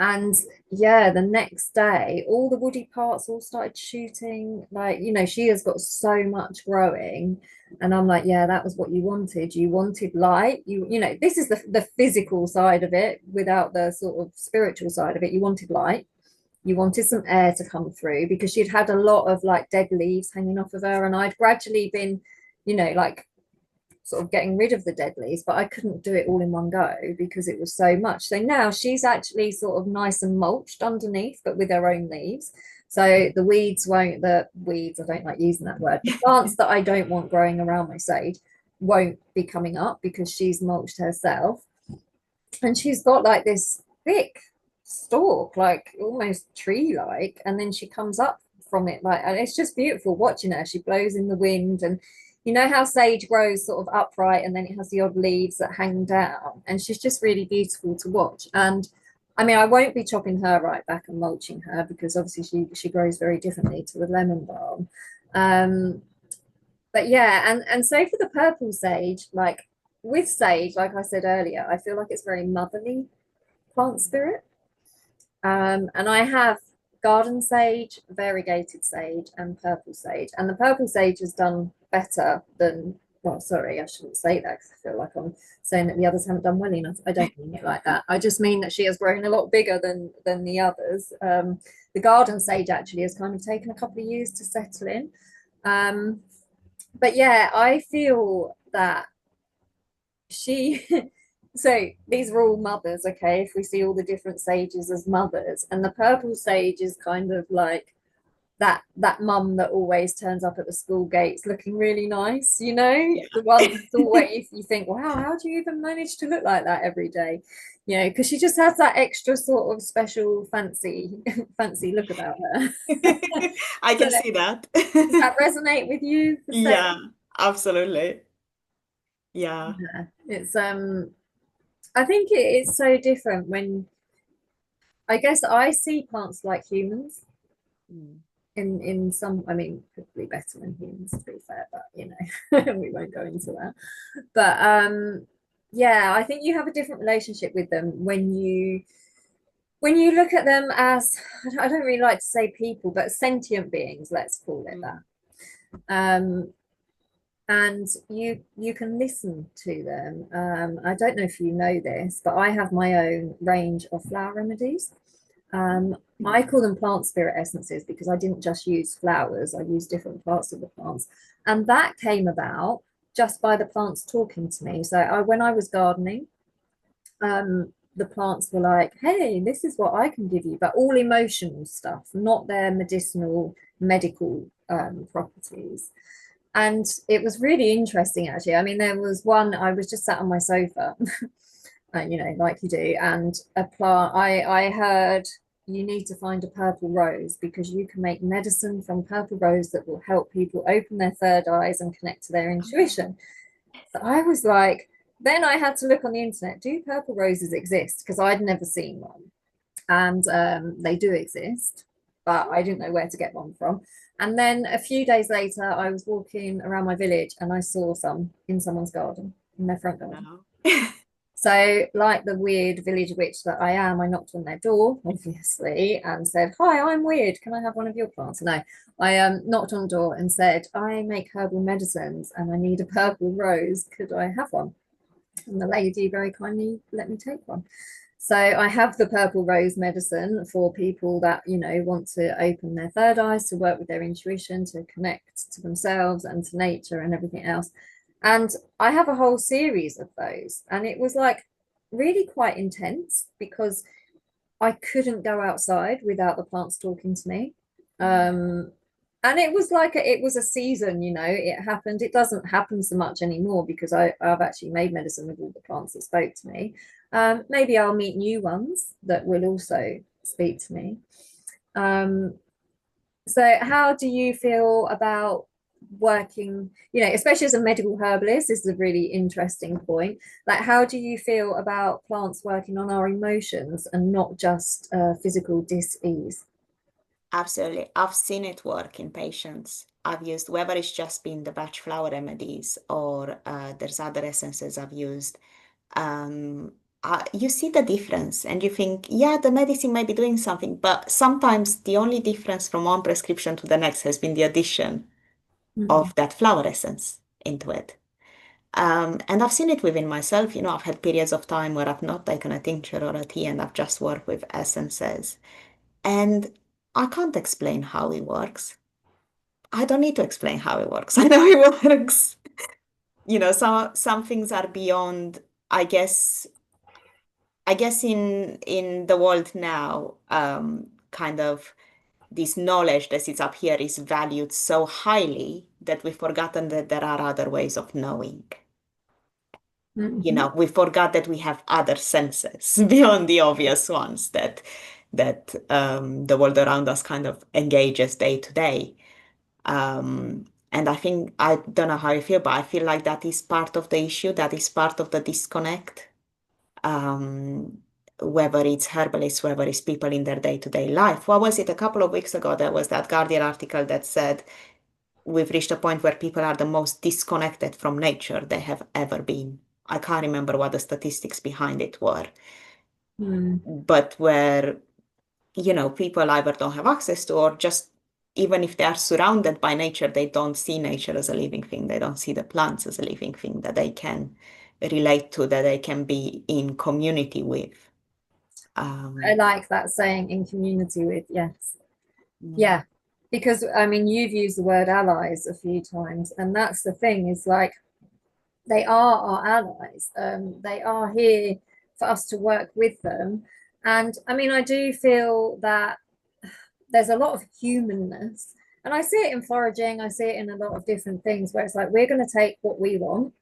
And yeah, the next day, all the woody parts all started shooting. Like, she has got so much growing. And I'm like, yeah, that was what you wanted. You wanted light. This is the physical side of it without the sort of spiritual side of it. You wanted light. You wanted some air to come through because she'd had a lot of like dead leaves hanging off of her. And I'd gradually been, like sort of getting rid of the dead leaves, but I couldn't do it all in one go because it was so much. So now she's actually sort of nice and mulched underneath, but with her own leaves. So the weeds, I don't like using that word, the plants that I don't want growing around my sage won't be coming up because she's mulched herself. And she's got like this thick stalk, like almost tree-like, and then she comes up from it like, and it's just beautiful watching her. She blows in the wind, and you know how sage grows sort of upright and then it has the odd leaves that hang down, and she's just really beautiful to watch. And I mean, I won't be chopping her right back and mulching her because obviously she grows very differently to the lemon balm. But yeah, and so for the purple sage, like with sage, like I said earlier, I feel like it's very motherly plant spirit. And I have garden sage, variegated sage, and purple sage. And the purple sage has done better than, well, sorry, I shouldn't say that because I feel like I'm saying that the others haven't done well enough. I don't mean it like that. I just mean that she has grown a lot bigger than the others. The garden sage actually has kind of taken a couple of years to settle in. But yeah, I feel that she so these are all mothers, okay, if we see all the different sages as mothers, and the purple sage is kind of like that mum that always turns up at the school gates looking really nice, Yeah. the one that's always, you think, wow, how do you even manage to look like that every day, because she just has that extra sort of special fancy look about her. I So can see that. does that resonate with you, the same? Yeah, absolutely. Yeah. Yeah, it's I think it is so different when, I guess, I see plants like humans Mm. in some, I mean, probably better than humans to be fair, but we won't go into that. But yeah, I think you have a different relationship with them when you look at them as, I don't really like to say people, but sentient beings, let's call it that. Mm. And you can listen to them. I don't know if you know this, but I have my own range of flower remedies. I call them plant spirit essences because I didn't just use flowers, I used different parts of the plants. And that came about just by the plants talking to me. So when I was gardening, the plants were like, hey, this is what I can give you, but all emotional stuff, not their medical properties. And it was really interesting, actually. I mean, there was one, I was just sat on my sofa, like you do, and a plant, I heard, you need to find a purple rose because you can make medicine from purple rose that will help people open their third eyes and connect to their intuition. So I was like, then I had to look on the internet, do purple roses exist? Because I'd never seen one. And they do exist, but I didn't know where to get one from. And then a few days later, I was walking around my village and I saw some in someone's garden, in their front garden. No. So, like the weird village witch that I am, I knocked on their door, obviously, and said, hi, I'm weird. Can I have one of your plants? No, I knocked on the door and said, I make herbal medicines and I need a purple rose. Could I have one? And the lady very kindly let me take one. So I have the purple rose medicine for people that, want to open their third eyes, to work with their intuition, to connect to themselves and to nature and everything else. And I have a whole series of those. And it was like really quite intense because I couldn't go outside without the plants talking to me. And it was like it was a season, it happened. It doesn't happen so much anymore because I've actually made medicine with all the plants that spoke to me. Maybe I'll meet new ones that will also speak to me. So how do you feel about working, especially as a medical herbalist? This is a really interesting point. Like, how do you feel about plants working on our emotions and not just physical dis-ease? Absolutely. I've seen it work in patients. I've used, whether it's just been the batch flower remedies or there's other essences I've used, um, you see the difference and you think, yeah, the medicine might be doing something, but sometimes the only difference from one prescription to the next has been the addition Mm. of that flower essence into it. And I've seen it within myself. I've had periods of time where I've not taken a tincture or a tea and I've just worked with essences. And I can't explain how it works. I don't need to explain how it works. I know it works. Some things are beyond, I guess, in the world now, kind of this knowledge that sits up here is valued so highly that we've forgotten that there are other ways of knowing. Mhm. We forgot that we have other senses beyond the obvious ones that the world around us kind of engages day to day. And I think, I don't know how you feel, but I feel like that is part of the issue, that is part of the disconnect. Um, Whether it's herbalists, whether it's people in their day-to-day life. What was it? A couple of weeks ago, there was that Guardian article that said we've reached a point where people are the most disconnected from nature they have ever been. I can't remember what the statistics behind it were, Mm. but where, people either don't have access to, or just even if they are surrounded by nature, they don't see nature as a living thing. They don't see the plants as a living thing that they can relate to, that they can be in community with. I Um, like that saying, in community with, yes. mm, Yeah. Because I mean, you've used the word allies a few times, and that's the thing, is like they are our allies. They are here for us to work with them. And I mean, I do feel that there's a lot of humanness. And I see it in foraging, I see it in a lot of different things where it's like we're going to take what we want,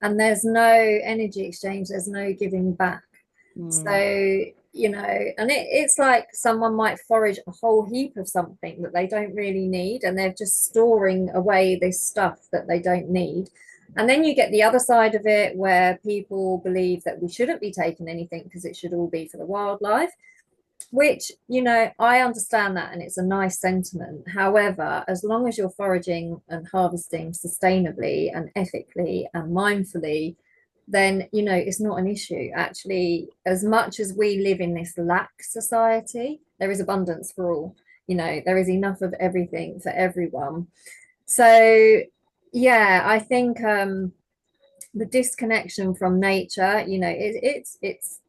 and there's no energy exchange, there's no giving back. So, mm, and it's like someone might forage a whole heap of something that they don't really need, and they're just storing away this stuff that they don't need. And then you get the other side of it where people believe that we shouldn't be taking anything because it should all be for the wildlife, which, I understand that, and it's a nice sentiment. However, as long as you're foraging and harvesting sustainably and ethically and mindfully, then, it's not an issue. Actually, as much as we live in this lack society, there is abundance for all. There is enough of everything for everyone. So, yeah, I think the disconnection from nature, it's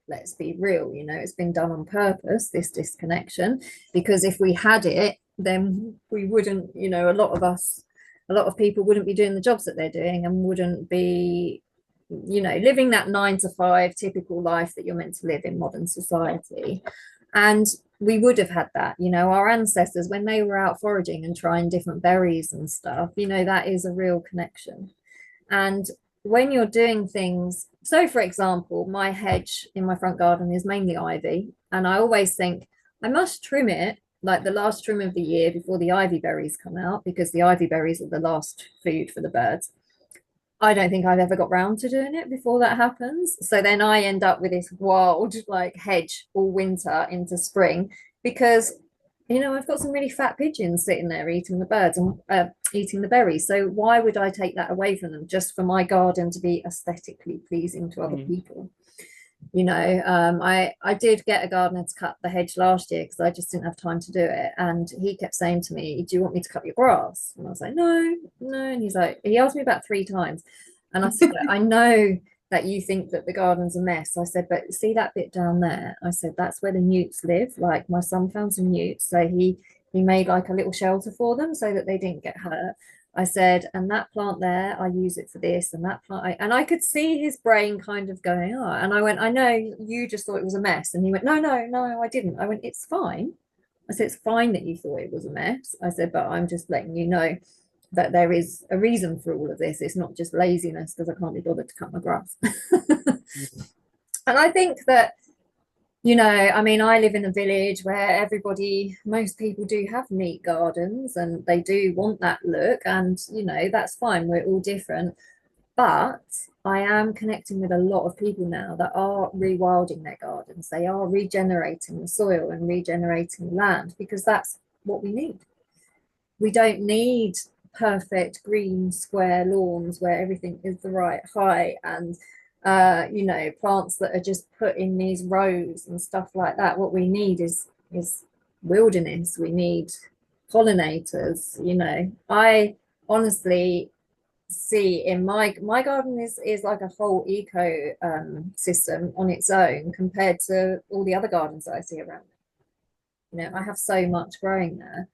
let's be real, it's been done on purpose, this disconnection, because if we had it, then we wouldn't, a lot of people wouldn't be doing the jobs that they're doing, and wouldn't be, living that 9 to 5 typical life that you're meant to live in modern society. And we would have had that, our ancestors, when they were out foraging and trying different berries and stuff, that is a real connection. And when you're doing things, so for example, my hedge in my front garden is mainly ivy, and I always think I must trim it like the last trim of the year before the ivy berries come out, because the ivy berries are the last food for the birds. I don't think I've ever got round to doing it before that happens. So then I end up with this wild like hedge all winter into spring, because I've got some really fat pigeons sitting there eating the birds and eating the berries. So why would I take that away from them just for my garden to be aesthetically pleasing to other mm, people? I did get a gardener to cut the hedge last year because I just didn't have time to do it, and he kept saying to me, "Do you want me to cut your grass?" And I was like, "No, no." And he asked me about 3 times, and I said, "I know that you think that the garden's a mess." I said, "But see that bit down there?" I said, "That's where the newts live. Like my son found some newts, so he made like a little shelter for them so that they didn't get hurt." I said, "And that plant there, I use it for this, and that plant," and I could see his brain kind of going, "Oh," and I went, "I know you just thought it was a mess." And he went, "No, no, no, I didn't." I went, "It's fine." I said, "It's fine that you thought it was a mess." I said, "But I'm just letting you know that there is a reason for all of this. It's not just laziness because I can't be bothered to cut my grass." mm, And I think that, I mean, I live in a village where most people do have neat gardens, and they do want that look. And, that's fine. We're all different. But I am connecting with a lot of people now that are rewilding their gardens. They are regenerating the soil and regenerating land, because that's what we need. we don't need perfect green square lawns where everything is the right height, and plants that are just put in these rows and stuff like that. What we need is wilderness. We need pollinators. I honestly see in my garden is like a whole eco system on its own compared to all the other gardens that I see around. I have so much growing there.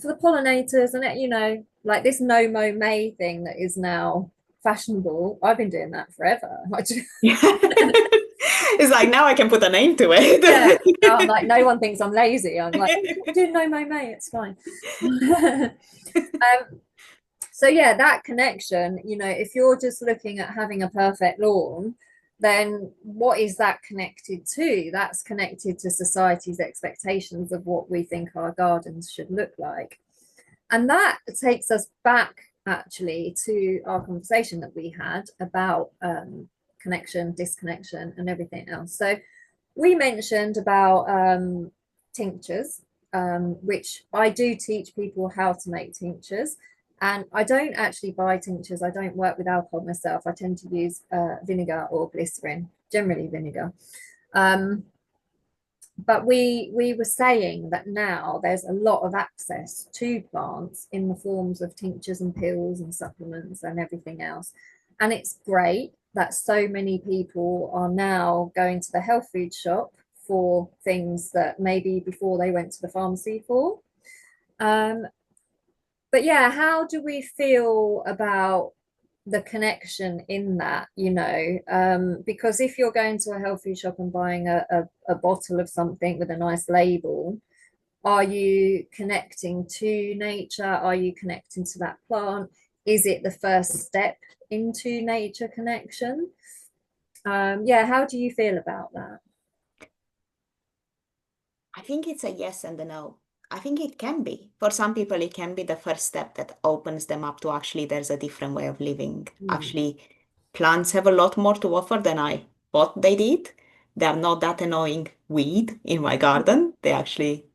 For the pollinators and like this no mow May thing that is now fashionable. I've been doing that forever. It's like now I can put a name to Yeah, it. now I'm like, no one thinks I'm lazy. I'm like, I'm doing no mow May, it's fine. So yeah, that connection, if you're just looking at having a perfect lawn, then what is that connected to? That's connected to society's expectations of what we think our gardens should look like. And that takes us back actually to our conversation that we had about connection, disconnection, and everything else. So we mentioned about tinctures, which I do teach people how to make tinctures. And I don't actually buy tinctures. I don't work with alcohol myself. I tend to use vinegar or glycerin, generally vinegar. But we were saying that now there's a lot of access to plants in the forms of tinctures and pills and supplements and everything else. And it's great that so many people are now going to the health food shop for things that maybe before they went to the pharmacy for. But yeah, how do we feel about the connection in that, because if you're going to a health food shop and buying a bottle of something with a nice label, are you connecting to nature? Are you connecting to that plant? Is it the first step into nature connection? Yeah, how do you feel about that? I think it's a yes and a no. I think it can be. For some people, it can be the first step that opens them up to actually there's a different way of living. Mm. Actually, plants have a lot more to offer than I thought they did. They're not that annoying weed in my garden. They actually,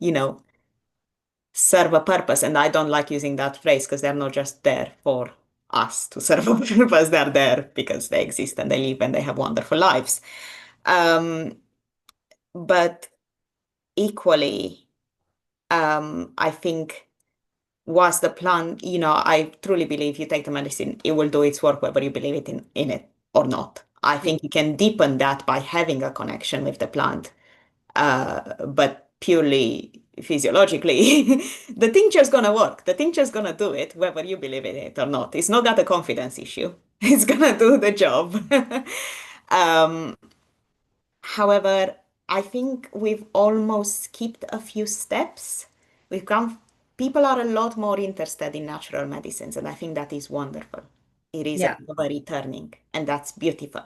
serve a purpose. And I don't like using that phrase because they're not just there for us to serve a purpose. They're there because they exist and they live and they have wonderful lives. Um, but equally, I think was the plan, I truly believe you take the medicine, it will do its work whether you believe in it or not. I Yeah, think you can deepen that by having a connection with the plant. But purely physiologically, the tincture's gonna work. The tincture's gonna do it whether you believe in it or not. It's not that a confidence issue. It's gonna do the job. Um, However, I think we've almost skipped a few steps. We've come, people are a lot more interested in natural medicines, and I think that is wonderful. It is a yeah, recovery turning, and that's beautiful.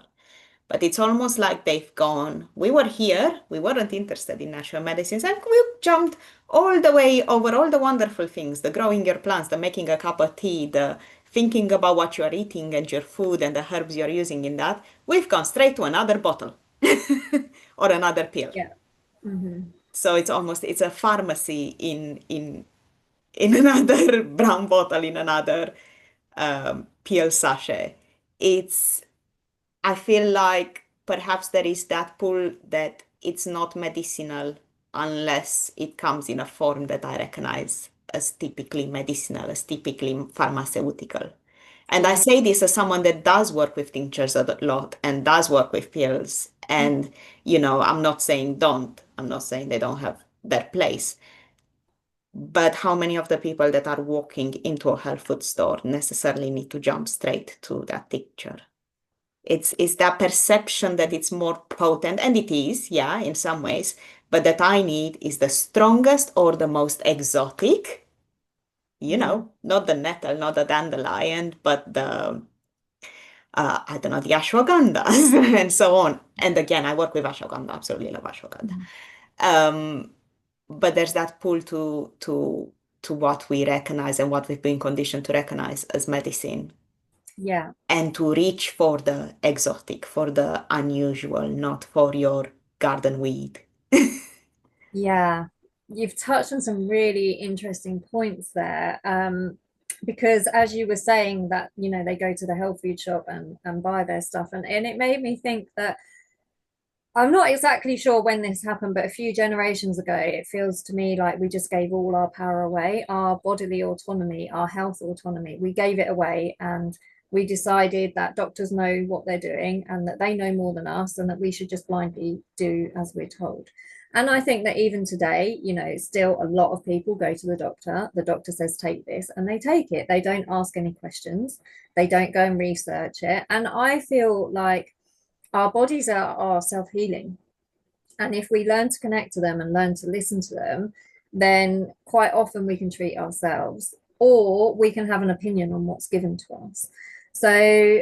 But it's almost like they've gone, we were here, we weren't interested in natural medicines, and we jumped all the way over all the wonderful things, the growing your plants, the making a cup of tea, the thinking about what you are eating and your food and the herbs you're using in that. We've gone straight to another bottle or another pill. yeah. Hmm. So it's a pharmacy in another brown bottle, in another pill sachet. It's I feel like perhaps there is that pull that it's not medicinal unless it comes in a form that I recognize as typically medicinal, as typically pharmaceutical. And I Yeah. say this as someone that does work with tinctures a lot and does work with pills. And, I'm not saying don't, I'm not saying they don't have their place. But how many of the people that are walking into a health food store necessarily need to jump straight to that tincture? It's that perception that it's more potent, and it is, yeah, in some ways, but that I need is the strongest or the most exotic, Mm. not the nettle, not the dandelion, but I don't know, the ashwagandas and so on. And again, I work with ashwagandha, absolutely love ashwagandha. Mhm. Um, but there's that pull to what we recognize and what we've been conditioned to recognize as medicine Yeah, and to reach for the exotic, for the unusual, not for your garden weed. yeah. you've touched on some really interesting points there. Because as you were saying that, you know, they go to the health food shop and buy their stuff. And it made me think that I'm not exactly sure when this happened, but a few generations ago, it feels to me like we just gave all our power away, our bodily autonomy, our health autonomy. We gave it away, and we decided that doctors know what they're doing and that they know more than us, and that we should just blindly do as we're told. And I think that even today, you know, still a lot of people go to the doctor. The doctor says, take this, and they take it. They don't ask any questions. They don't go and research it. And I feel like our bodies are self-healing, and if we learn to connect to them and learn to listen to them, then quite often we can treat ourselves, or we can have an opinion on what's given to us. So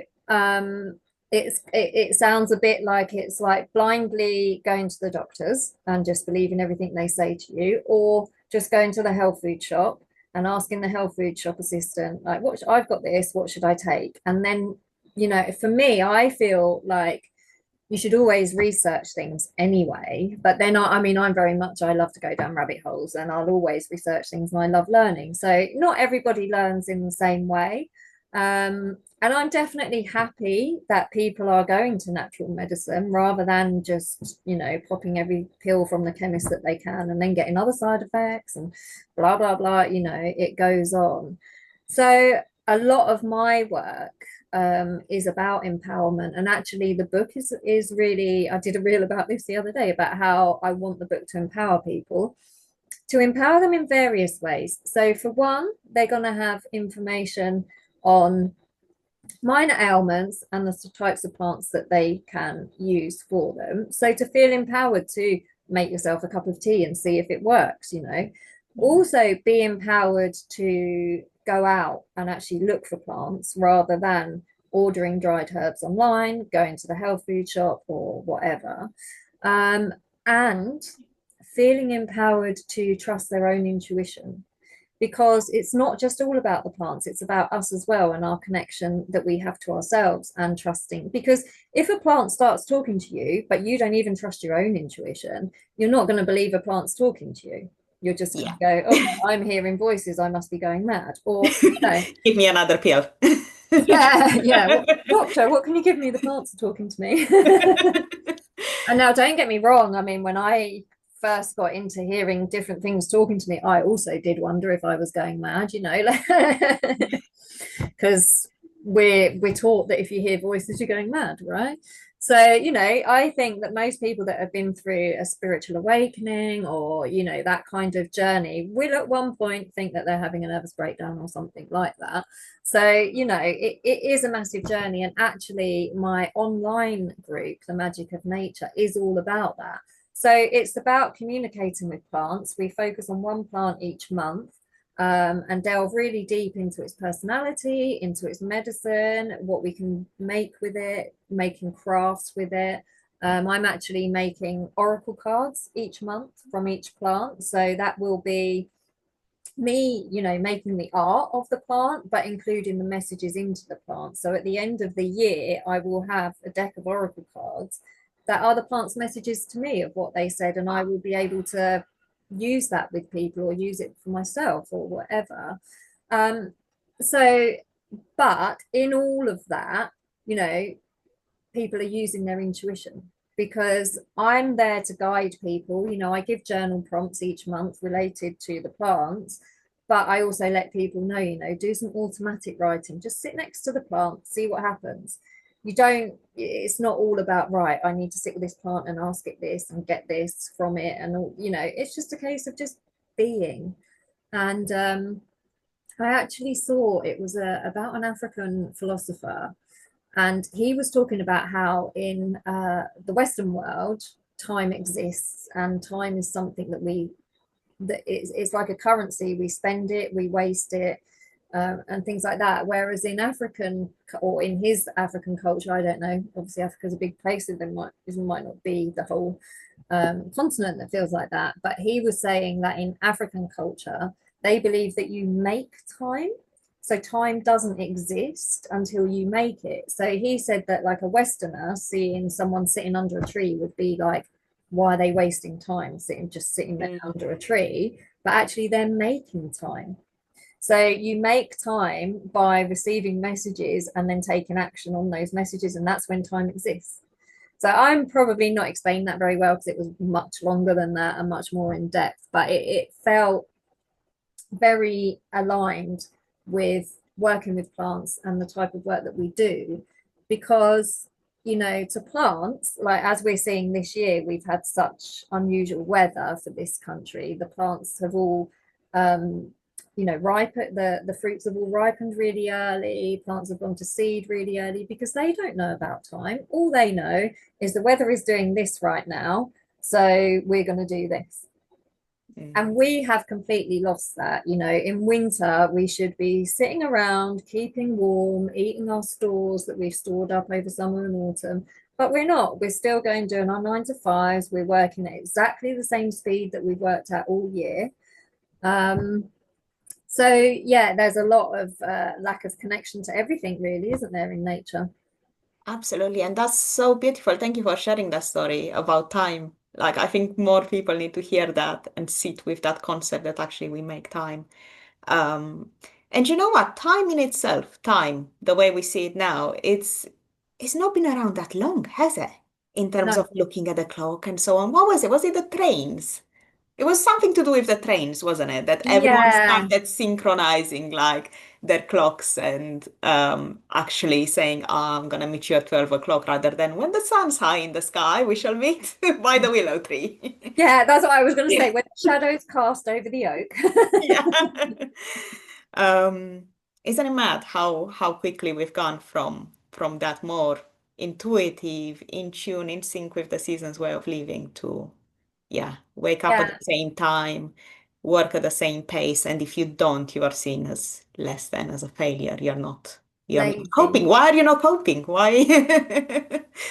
it sounds a bit like it's like blindly going to the doctors and just believing everything they say to you, or just going to the health food shop and asking the health food shop assistant, like, what, I've got this, what should I take? And then, you know, for me, I feel like you should always research things anyway. But then I mean, I'm very much, I love to go down rabbit holes, and I'll always research things, and I love learning. So not everybody learns in the same way. And I'm definitely happy that people are going to natural medicine rather than just, you know, popping every pill from the chemist that they can and then getting other side effects and blah, blah, blah. You know, it goes on. So a lot of my work is about empowerment. And actually, the book is really, I did a reel about this the other day about how I want the book to empower people, to empower them in various ways. So for one, they're going to have information on minor ailments and the types of plants that they can use for them. So to feel empowered to make yourself a cup of tea and see if it works, you know. Also be empowered to go out and actually look for plants rather than ordering dried herbs online, going to the health food shop or whatever. And feeling empowered to trust their own intuition, because it's not just all about the plants, it's about us as well, and our connection that we have to ourselves and trusting. Because if a plant starts talking to you but you don't even trust your own intuition, you're not going to believe a plant's talking to you. You're just going to go, oh, I'm hearing voices, I must be going mad. Or no, Give me another pill. yeah, doctor, what can you give me? The plants are talking to me. And now, don't get me wrong, I mean, when I first got into hearing different things talking to me, I also did wonder if I was going mad, you know, because we're taught that if you hear voices, you're going mad, right? So, you know, I think that most people that have been through a spiritual awakening or, you know, that kind of journey will at one point think that they're having a nervous breakdown or something like that. So, you know, it is a massive journey. And actually, my online group, The Magic of Nature, is all about that. So it's about communicating with plants. We focus on one plant each month, and delve really deep into its personality, into its medicine, what we can make with it, making crafts with it. I'm actually making oracle cards each month from each plant. So that will be me, you know, making the art of the plant, but including the messages into the plant. So at the end of the year, I will have a deck of oracle cards that are the plant's messages to me of what they said, and I will be able to use that with people or use it for myself or whatever. So, but in all of that, you know, people are using their intuition, because I'm there to guide people. You know, I give journal prompts each month related to the plants, but I also let people know, you know, do some automatic writing, just sit next to the plant, see what happens. You don't, it's not all about, right, I need to sit with this plant and ask it this and get this from it. And, you know, it's just a case of just being. And I actually saw it was about an African philosopher, and he was talking about how in the Western world, time exists, and time is something that it's like a currency. We spend it, we waste it, and things like that. Whereas in African, or in his African culture, I don't know, obviously Africa's a big place, and it might not be the whole continent that feels like that. But he was saying that in African culture, they believe that you make time. So time doesn't exist until you make it. So he said that like a Westerner seeing someone sitting under a tree would be like, why are they wasting time sitting there Mm. under a tree? But actually they're making time. So you make time by receiving messages and then taking action on those messages, and that's when time exists. So I'm probably not explaining that very well because it was much longer than that and much more in depth, but it felt very aligned with working with plants and the type of work that we do, because to plants, like as we're seeing this year, we've had such unusual weather for this country. The plants have all ripened, the fruits have all ripened really early. Plants have gone to seed really early because they don't know about time. All they know is the weather is doing this right now, so we're going to do this. And we have completely lost that. In winter, we should be sitting around, keeping warm, eating our stores that we've stored up over summer and autumn. But we're not. We're still going doing our 9 to 5s. We're working at exactly the same speed that we've worked at all year. So, yeah, there's a lot of lack of connection to everything, really, isn't there, in nature? Absolutely. And that's so beautiful. Thank you for sharing that story about time. Like, I think more people need to hear that and sit with that concept that actually we make time. Um, and you know what? Time in itself, time, the way we see it now, it's not been around that long, has it? In terms No. of looking at the clock and so on. What was it? Was it the trains? It was something to do with the trains, wasn't it? That everyone Yeah. started synchronizing like their clocks and actually saying, oh, I'm gonna meet you at 12 o'clock rather than when the sun's high in the sky, we shall meet by the willow tree. Yeah, that's what I was going to Yeah. say. When the shadows cast over the oak. Yeah. Um, isn't it mad how quickly we've gone from that more intuitive, in tune, in sync with the seasons way of living to yeah, wake up at Yeah, the same time, work at the same pace, and if you don't, you are seen as less than as a failure. You're not lazy. coping. Why are you not coping? Why?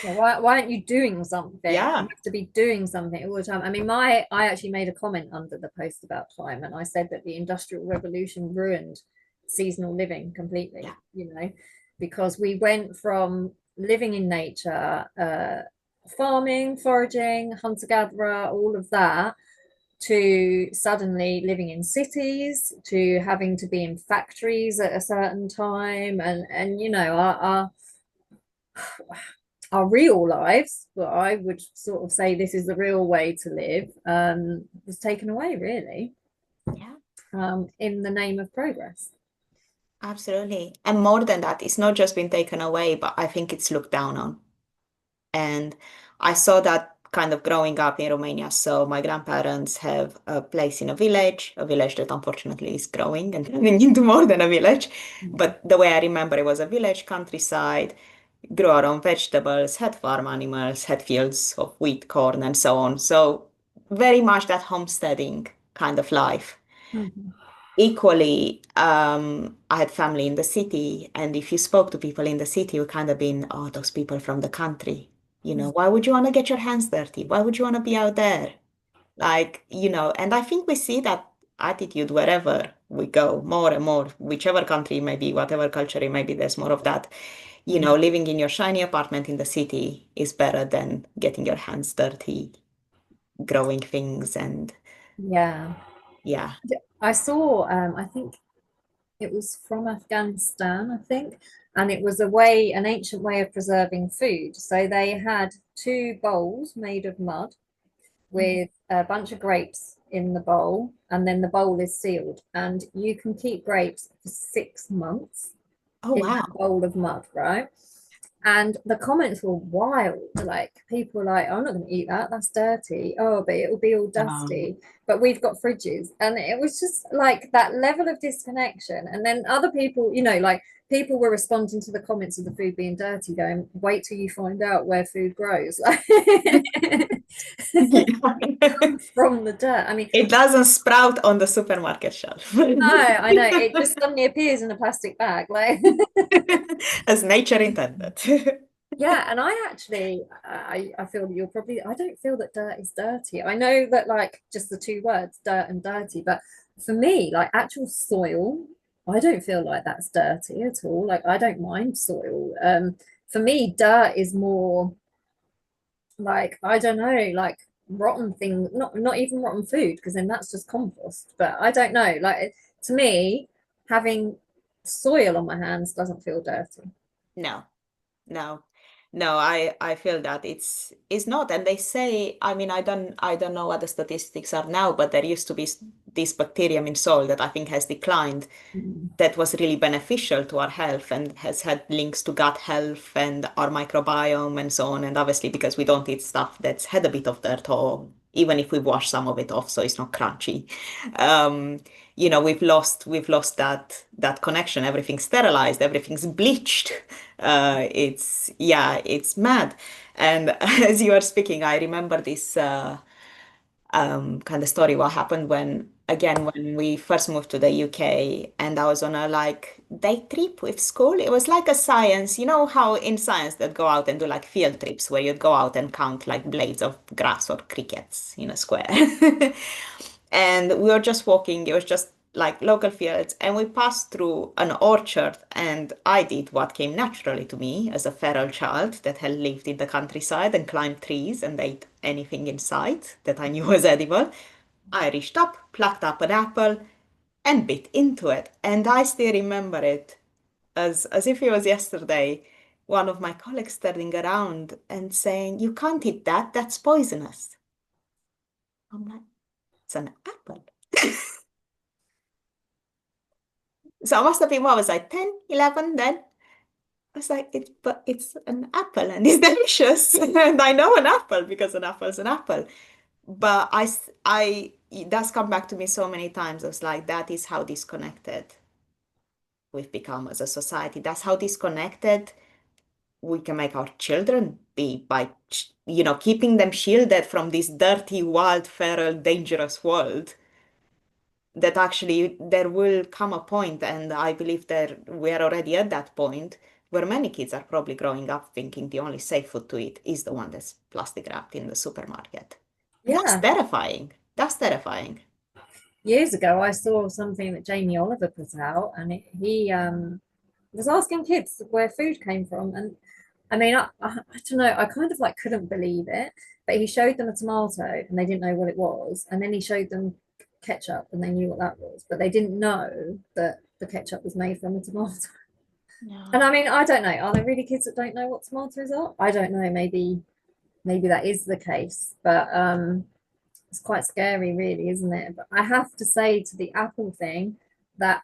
Yeah, why aren't you doing something? You Yeah. have to be doing something all the time. I mean, I actually made a comment under the post about time, and I said that the Industrial Revolution ruined seasonal living Yeah. completely, because we went from living in nature, farming, foraging, hunter-gatherer, all of that, to suddenly living in cities, to having to be in factories at a certain time, and our real lives, but I would sort of say this is the real way to live, was taken away really, Yeah. in the name of progress. Absolutely. And more than that, it's not just been taken away, but I think it's looked down on. And I saw that kind of growing up in Romania. So my grandparents have a place in a village that unfortunately is growing and turning into more than a village. Mm. But the way I remember it was a village, countryside, grew our own vegetables, had farm animals, had fields of wheat, corn, and so on. So very much that homesteading kind of life. Mhm. Equally, I had family in the city, and if you spoke to people in the city, you kind of been, oh, those people from the country. Why would you want to get your hands dirty? Why would you want to be out there? Like, and I think we see that attitude wherever we go, more and more, whichever country it may be, whatever culture it may be, there's more of that. Mm. Living in your shiny apartment in the city is better than getting your hands dirty, growing things, and Yeah, yeah. I saw, I think it was from Afghanistan, I think, and it was an ancient way of preserving food. So they had two bowls made of mud Mhm. with a bunch of grapes in the bowl, and then the bowl is sealed, and you can keep grapes for 6 months Oh, in that wow. bowl of mud, right? And the comments were wild. Like people were like, I'm not going to eat that. That's dirty. Oh, but it'll be all Um, dusty. But we've got fridges. And it was just like that level of disconnection. And then other people, like people were responding to the comments of the food being dirty, going, wait till you find out where food grows. Like from the dirt. I mean, It doesn't sprout on the supermarket shelf. no, I know. It just suddenly appears in a plastic bag. Like As nature intended. yeah, and I actually I feel that I don't feel that dirt is dirty. I know that like just the two words, dirt and dirty, but for me, like actual soil, I don't feel like that's dirty at all. Like I don't mind soil. For me, dirt is more like, I don't know, like rotten thing, not even rotten food, because then that's just compost. But I don't know. Like to me, having soil on my hands doesn't feel dirty. No. No, no, I feel that it's not. And they say, I mean, I don't know what the statistics are now, but there used to be this bacterium in soil that I think has declined, Mm. that was really beneficial to our health and has had links to gut health and our microbiome and so on. And obviously, because we don't eat stuff that's had a bit of dirt, or even if we wash some of it off, so it's not crunchy, um, we've lost that connection. Everything's sterilized, everything's bleached. It's mad. And as you are speaking, I remember this. Kind of story what happened when we first moved to the UK, and I was on a like day trip with school. It was like a science, you know how in science that go out and do like field trips where you'd go out and count like blades of grass or crickets in a square. And we were just walking, it was just like local fields, and we passed through an orchard, and I did what came naturally to me as a feral child that had lived in the countryside and climbed trees and ate anything in sight that I knew was edible. I reached up, plucked up an apple, and bit into it. And I still remember it as if it was yesterday. One of my colleagues turning around and saying, "You can't eat that, that's poisonous." I'm like, "It's an apple." So I must have been, what was I, 10, 11 then? I was like, but it's an apple and it's delicious. And I know an apple because an apple is an apple. But it does come back to me so many times. I was like, that is how disconnected we've become as a society. That's how disconnected we can make our children be by, keeping them shielded from this dirty, wild, feral, dangerous world. That actually there will come a point, and I believe that we are already at that point, where many kids are probably growing up thinking the only safe food to eat is the one that's plastic wrapped in the supermarket. And that's Yeah. terrifying. That's terrifying. Years ago, I saw something that Jamie Oliver put out, and he was asking kids where food came from. And I mean, I don't know, I kind of like couldn't believe it. But he showed them a tomato and they didn't know what it was. And then he showed them ketchup and they knew what that was, but they didn't know that the ketchup was made from a tomato. And I No. mean, I don't know. Are there really kids that don't know what tomatoes are? I don't know. Maybe that is the case, but it's quite scary, really, isn't it? But I have to say to the apple thing that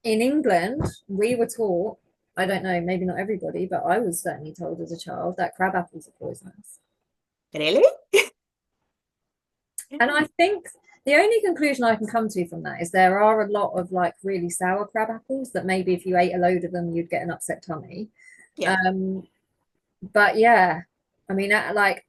in England we were taught. I don't know, maybe not everybody, but I was certainly told as a child that crab apples are poisonous. Really? And I think the only conclusion I can come to from that is there are a lot of like really sour crab apples that maybe if you ate a load of them, you'd get an upset tummy. Yeah. Um, but yeah, I mean, like,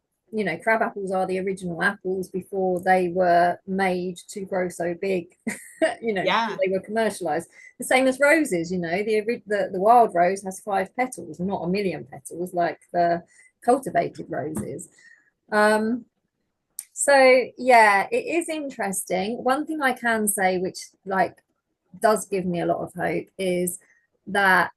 crab apples are the original apples before they were made to grow so big, before Yeah. they were commercialized. The same as roses, the wild rose has 5 petals, not a million petals like the cultivated roses. Um, so yeah, it is interesting. One thing I can say, which like does give me a lot of hope, is that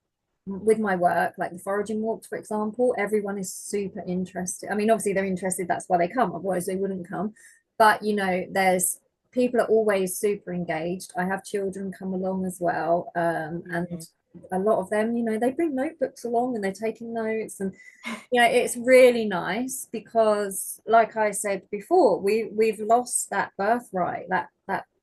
with my work, like the foraging walks, for example, everyone is super interested. I mean, obviously they're interested, that's why they come, otherwise they wouldn't come. But there's people are always super engaged. I have children come along as well. And Mhm. a lot of them, they bring notebooks along and they're taking notes. And it's really nice because, like I said before, we've lost that birthright, that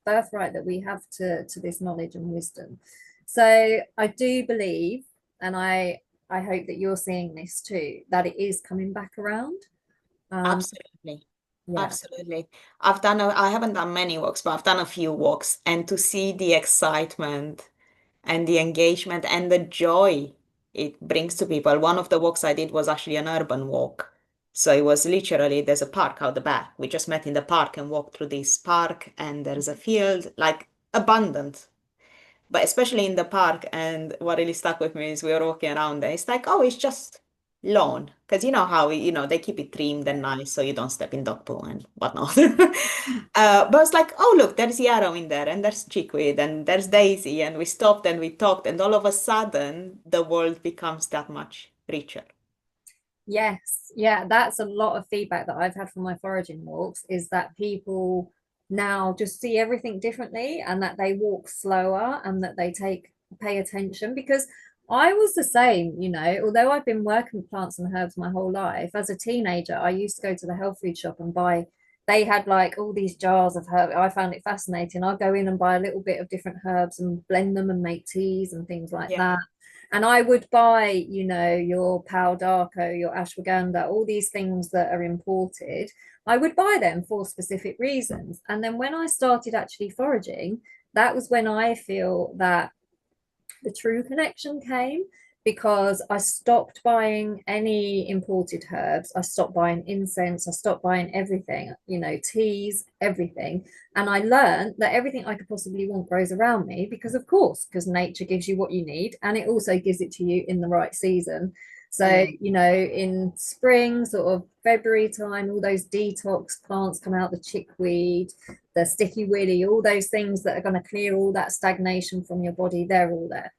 birthright that we have to this knowledge and wisdom. So I do believe, and I hope that you're seeing this too, that it is coming back around. Um, Absolutely. yeah, Absolutely. I haven't done many walks, but I've done a few walks, and to see the excitement and the engagement and the joy it brings to people. One of the walks I did was actually an urban walk. So it was literally, there's a park out the back. We just met in the park and walked through this park, and there's a field, like abundant, but especially in the park. And what really stuck with me is we were walking around there. It's like, oh, it's just lawn. Because you know how, they keep it trimmed and nice so you don't step in dog poo and whatnot. But it's like, oh, look, there's yarrow in there, and there's chickweed, and there's daisy. And we stopped and we talked, and all of a sudden, the world becomes that much richer. Yes, yeah, that's a lot of feedback that I've had from my foraging walks, is that people now just see everything differently, and that they walk slower, and that they pay attention. Because I was the same, although I've been working with plants and herbs my whole life. As a teenager, I used to go to the health food shop and buy, they had like all these jars of herbs. I found it fascinating. I'd go in and buy a little bit of different herbs and blend them and make teas and things like Yeah. that. And I would buy, your Palo d'Arco, your ashwagandha, all these things that are imported. I would buy them for specific reasons. And then when I started actually foraging, that was when I feel that the true connection came, because I stopped buying any imported herbs. I stopped buying incense. I stopped buying everything, teas, everything. And I learned that everything I could possibly want grows around me, because, of course, because nature gives you what you need, and it also gives it to you in the right season. So, Mm. in spring, sort of February time, all those detox plants come out, the chickweed, the sticky willy, all those things that are going to clear all that stagnation from your body, they're all there.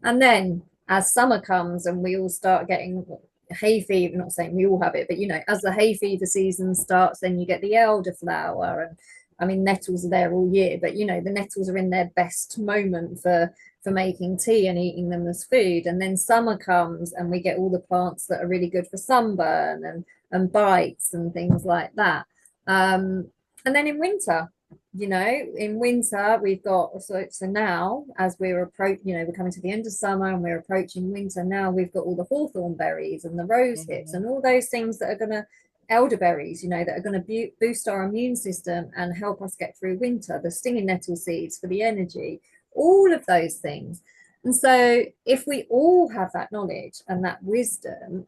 And then as summer comes and we all start getting hay fever, not saying we all have it, but as the hay fever season starts, then you get the elderflower. And I mean, nettles are there all year, but the nettles are in their best moment for making tea and eating them as food. And then summer comes and we get all the plants that are really good for sunburn and bites and things like that. And then in winter, in winter we've got, so now, as we're we're coming to the end of summer and we're approaching winter, now we've got all the hawthorn berries and the rose hips Mhm. and all those things that are going to, elderberries, that are going to boost our immune system and help us get through winter, the stinging nettle seeds for the energy, all of those things. And so if we all have that knowledge and that wisdom,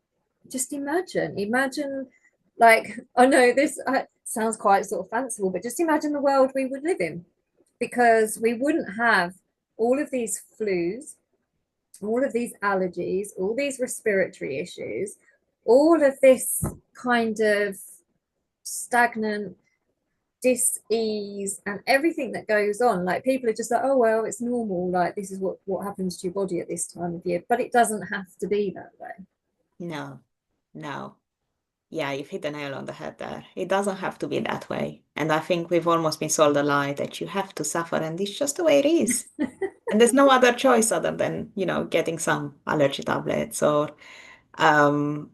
just imagine, like, I know this sounds quite sort of fanciful, but just imagine the world we would live in, because we wouldn't have all of these flus, all of these allergies, all these respiratory issues, all of this kind of stagnant dis-ease and everything that goes on. Like, people are just like, oh well, it's normal, like this is what happens to your body at this time of year, but it doesn't have to be that way. No, no. Yeah, you've hit the nail on the head there. It doesn't have to be that way. And I think we've almost been sold a lie that you have to suffer, and it's just the way it is. And there's no other choice other than, getting some allergy tablets or,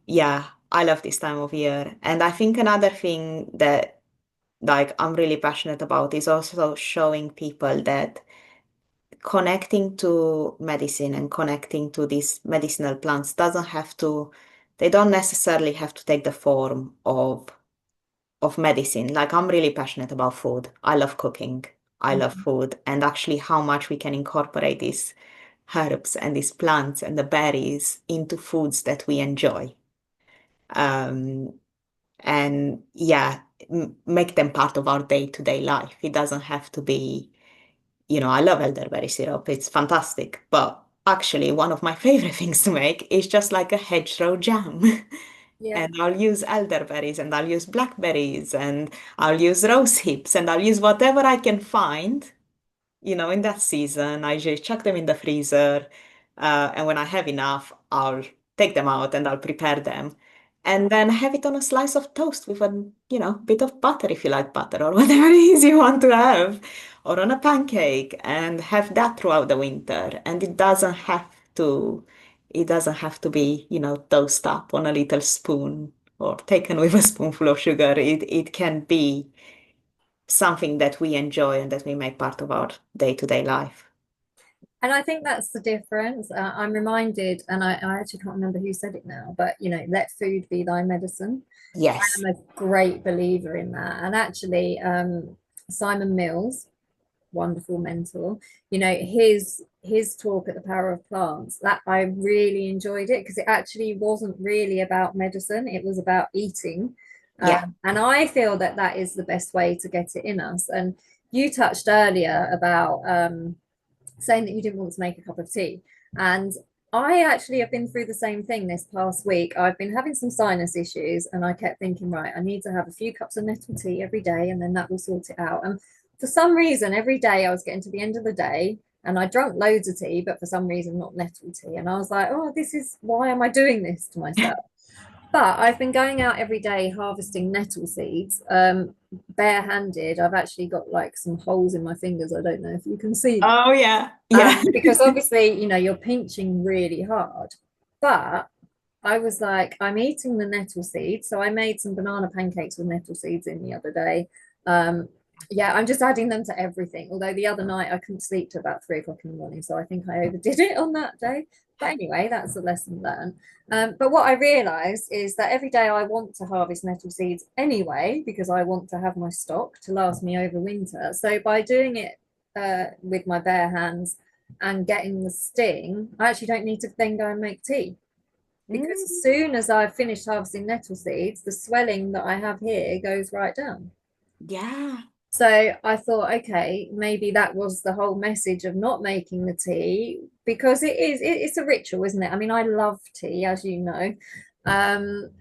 yeah, I love this time of year. And I think another thing that, like, I'm really passionate about is also showing people that connecting to medicine and connecting to these medicinal plants they don't necessarily have to take the form of medicine. Like, I'm really passionate about food. I love cooking. I love Mhm. food, and actually how much we can incorporate these herbs and these plants and the berries into foods that we enjoy. Um, and yeah, make them part of our day-to-day life. It doesn't have to be, I love elderberry syrup. It's fantastic. But actually, one of my favorite things to make is just like a hedgerow jam. Yeah. And I'll use elderberries and I'll use blackberries and I'll use rose hips and I'll use whatever I can find, in that season. I just chuck them in the freezer. And when I have enough, I'll take them out and I'll prepare them. And then have it on a slice of toast with a, bit of butter if you like butter or whatever it is you want to have, or on a pancake and have that throughout the winter. And it doesn't have to be, toast up on a little spoon or taken with a spoonful of sugar. It can be something that we enjoy and that we make part of our day-to-day life. And I think that's the difference. I'm reminded, and I actually can't remember who said it now, but let food be thy medicine. Yes. I'm a great believer in that. And actually, Simon Mills, wonderful mentor, his talk at the Power of Plants, that I really enjoyed it, because it actually wasn't really about medicine, it was about eating. Yeah. And I feel that that is the best way to get it in us. And you touched earlier about saying that you didn't want to make a cup of tea. And I actually have been through the same thing this past week. I've been having some sinus issues, and I kept thinking, right, I need to have a few cups of nettle tea every day, and then that will sort it out. And for some reason, every day I was getting to the end of the day and I drank loads of tea, but for some reason, not nettle tea. And I was like, oh, why am I doing this to myself? But I've been going out every day harvesting nettle seeds, barehanded. I've actually got like some holes in my fingers. I don't know if you can see them. Oh yeah. Yeah. Because obviously, you're pinching really hard. But I was like, I'm eating the nettle seeds. So I made some banana pancakes with nettle seeds in the other day. Um, yeah, I'm just adding them to everything. Although the other night I couldn't sleep till about 3 o'clock in the morning. So I think I overdid it on that day. But anyway, that's a lesson learned. But what I realized is that every day I want to harvest nettle seeds anyway, because I want to have my stock to last me over winter. So by doing it with my bare hands and getting the sting, I actually don't need to then go and make tea, because as Mm, soon as I've finished harvesting nettle seeds, the swelling that I have here goes right down. yeah. So I thought, okay, maybe that was the whole message of not making the tea, because it's a ritual, isn't it? I mean, I love tea, as you know.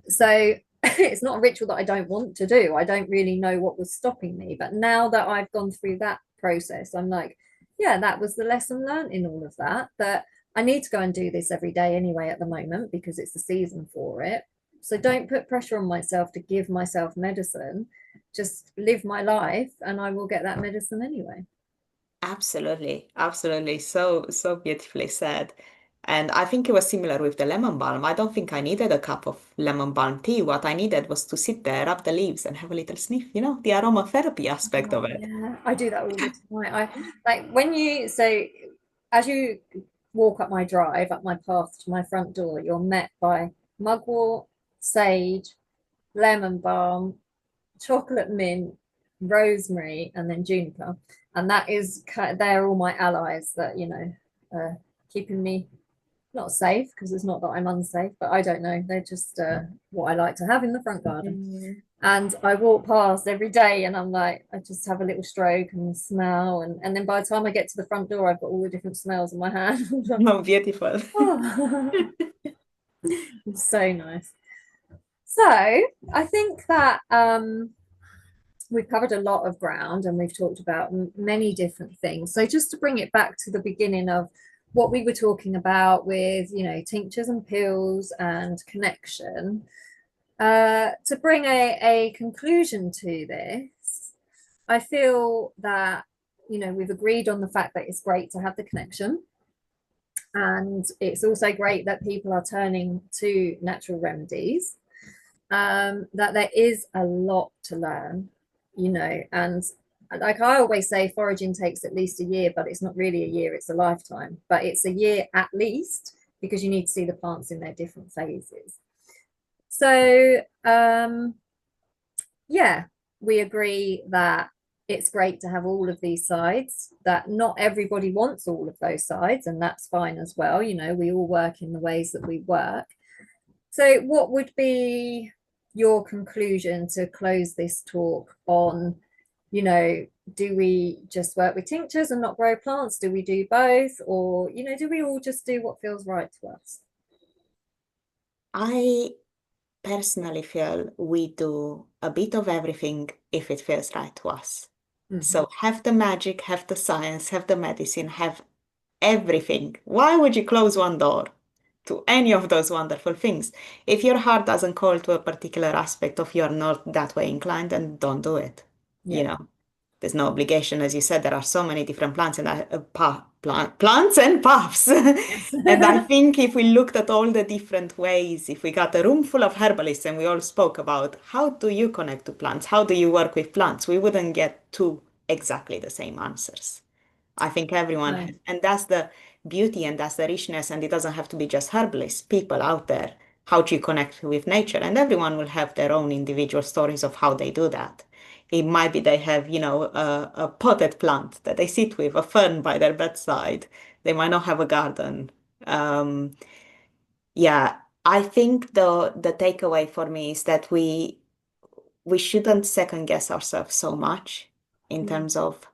So it's not a ritual that I don't want to do. I don't really know what was stopping me. But now that I've gone through that process, I'm like, yeah, that was the lesson learned in all of that, that I need to go and do this every day anyway at the moment because it's the season for it. So don't put pressure on myself to give myself medicine, just live my life and I will get that medicine anyway. Absolutely. Absolutely. So, so beautifully said. And I think it was similar with the lemon balm. I don't think I needed a cup of lemon balm tea. What I needed was to sit there, rub the leaves, and have a little sniff, the aromatherapy aspect of Oh, it. yeah, I do that all the time. I like when you so as you walk up my drive, up my path to my front door, you're met by mugwort, sage, lemon balm, chocolate mint, rosemary, and then juniper. And that is they're all my allies that keeping me not safe, because it's not that I'm unsafe, but I don't know. They're just what I like to have in the front garden. Mm. And I walk past every day and I'm like, I just have a little stroke and smell. And then by the time I get to the front door, I've got all the different smells in my hand. Oh, beautiful. Oh, it's so nice. So I think that we've covered a lot of ground and we've talked about many different things. So just to bring it back to the beginning of what we were talking about with, tinctures and pills and connection, to bring a conclusion to this, I feel that, we've agreed on the fact that it's great to have the connection. And it's also great that people are turning to natural remedies, that there is a lot to learn, and like I always say, foraging takes at least a year, but it's not really a year, it's a lifetime. But it's a year at least because you need to see the plants in their different phases. So, yeah, we agree that it's great to have all of these sides, that not everybody wants all of those sides, and that's fine as well. We all work in the ways that we work. So, what would be your conclusion to close this talk on? Do we just work with tinctures and not grow plants? Do we do both? Or, do we all just do what feels right to us? I personally feel we do a bit of everything if it feels right to us. Mhm. So have the magic, have the science, have the medicine, have everything. Why would you close one door to any of those wonderful things? If your heart doesn't call to a particular aspect of you're not that way inclined, then don't do it. You Yeah. know, there's no obligation. As you said, there are so many different plants and plants and paths. Yes. And I think if we looked at all the different ways, if we got a room full of herbalists and we all spoke about how do you connect to plants, how do you work with plants, we wouldn't get two exactly the same answers. I think everyone No. has, and that's the beauty and that's the richness. And it doesn't have to be just herbalists, people out there. How do you connect with nature? And everyone will have their own individual stories of how they do that. It might be they have, a potted plant that they sit with, a fern by their bedside. They might not have a garden. Um, yeah, I think the takeaway for me is that we shouldn't second guess ourselves so much in Mm. terms of,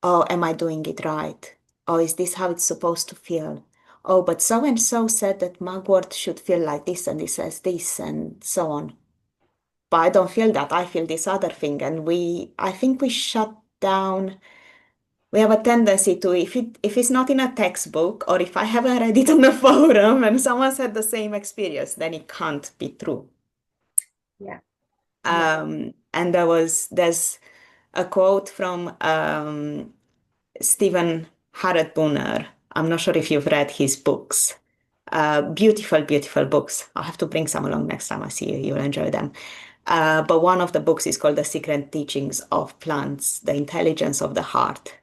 oh, am I doing it right? Oh, is this how it's supposed to feel? Oh, but so and so said that mugwort should feel like this and this says this and so on. But I don't feel that. I feel this other thing. And I think we shut down we have a tendency to, if it's not in a textbook or if I haven't read it on a forum and someone's had the same experience, then it can't be true. Yeah. Yeah. And there's a quote from Stephen Harrod-Bunner. I'm not sure if you've read his books. Beautiful, beautiful books. I'll have to bring some along next time I see you. You'll enjoy them. But one of the books is called The Secret Teachings of Plants, The Intelligence of the Heart.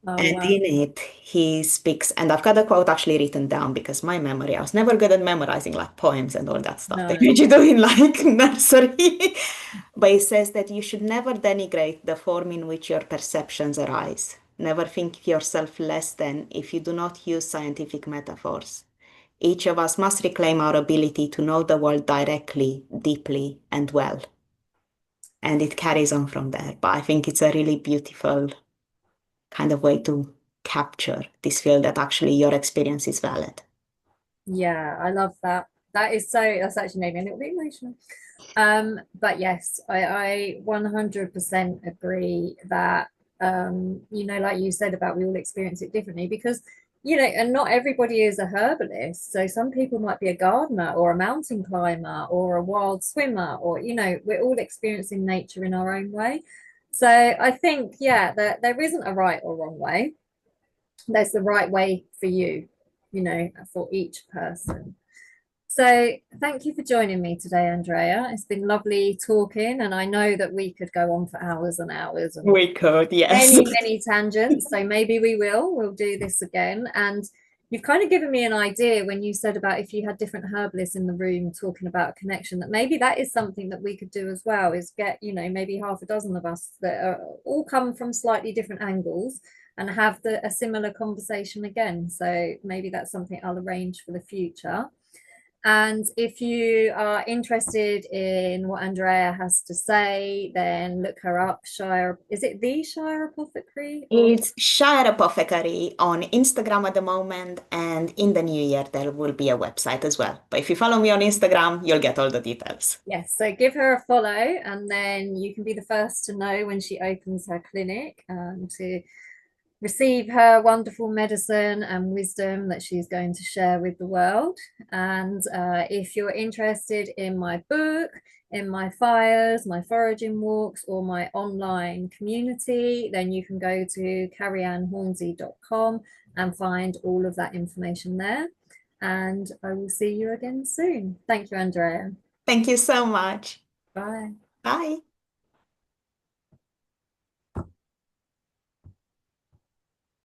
Oh, And wow. in it, he speaks, and I've got a quote actually written down because my memory, I was never good at memorizing like poems and all that stuff that No. you do in like nursery. But he says that you should never denigrate the form in which your perceptions arise. Never think yourself less than if you do not use scientific metaphors. Each of us must reclaim our ability to know the world directly, deeply, and well. And it carries on from there. But I think it's a really beautiful kind of way to capture this feel that actually your experience is valid. Yeah, I love that. That's actually made me a little bit emotional. But yes, I 100% agree that like you said about we all experience it differently because and not everybody is a herbalist. So some people might be a gardener or a mountain climber or a wild swimmer, or we're all experiencing nature in our own way. So I think, yeah, there isn't a right or wrong way. There's the right way for you, for each person. So thank you for joining me today, Andreea. It's been lovely talking, and I know that we could go on for hours and hours and We could, yes. many tangents. So maybe we'll do this again. And you've kind of given me an idea when you said about if you had different herbalists in the room talking about connection, that maybe that is something that we could do as well, is get, maybe half a dozen of us that are all come from slightly different angles and have a similar conversation again. So maybe that's something I'll arrange for the future. And if you are interested in what Andreea has to say, then look her up. Shire, is it the Shire Apothecary? Or It's Shire Apothecary on Instagram at the moment, and in the new year there will be a website as well. But if you follow me on Instagram, you'll get all the details. yes, so give her a follow, and then you can be the first to know when she opens her clinic, to receive her wonderful medicine and wisdom that she's going to share with the world. And if you're interested in my book, in my fires, my foraging walks, or my online community, then you can go to cary-anne.com and find all of that information there. And I will see you again soon. Thank you, Andreea. Thank you so much. Bye. Bye.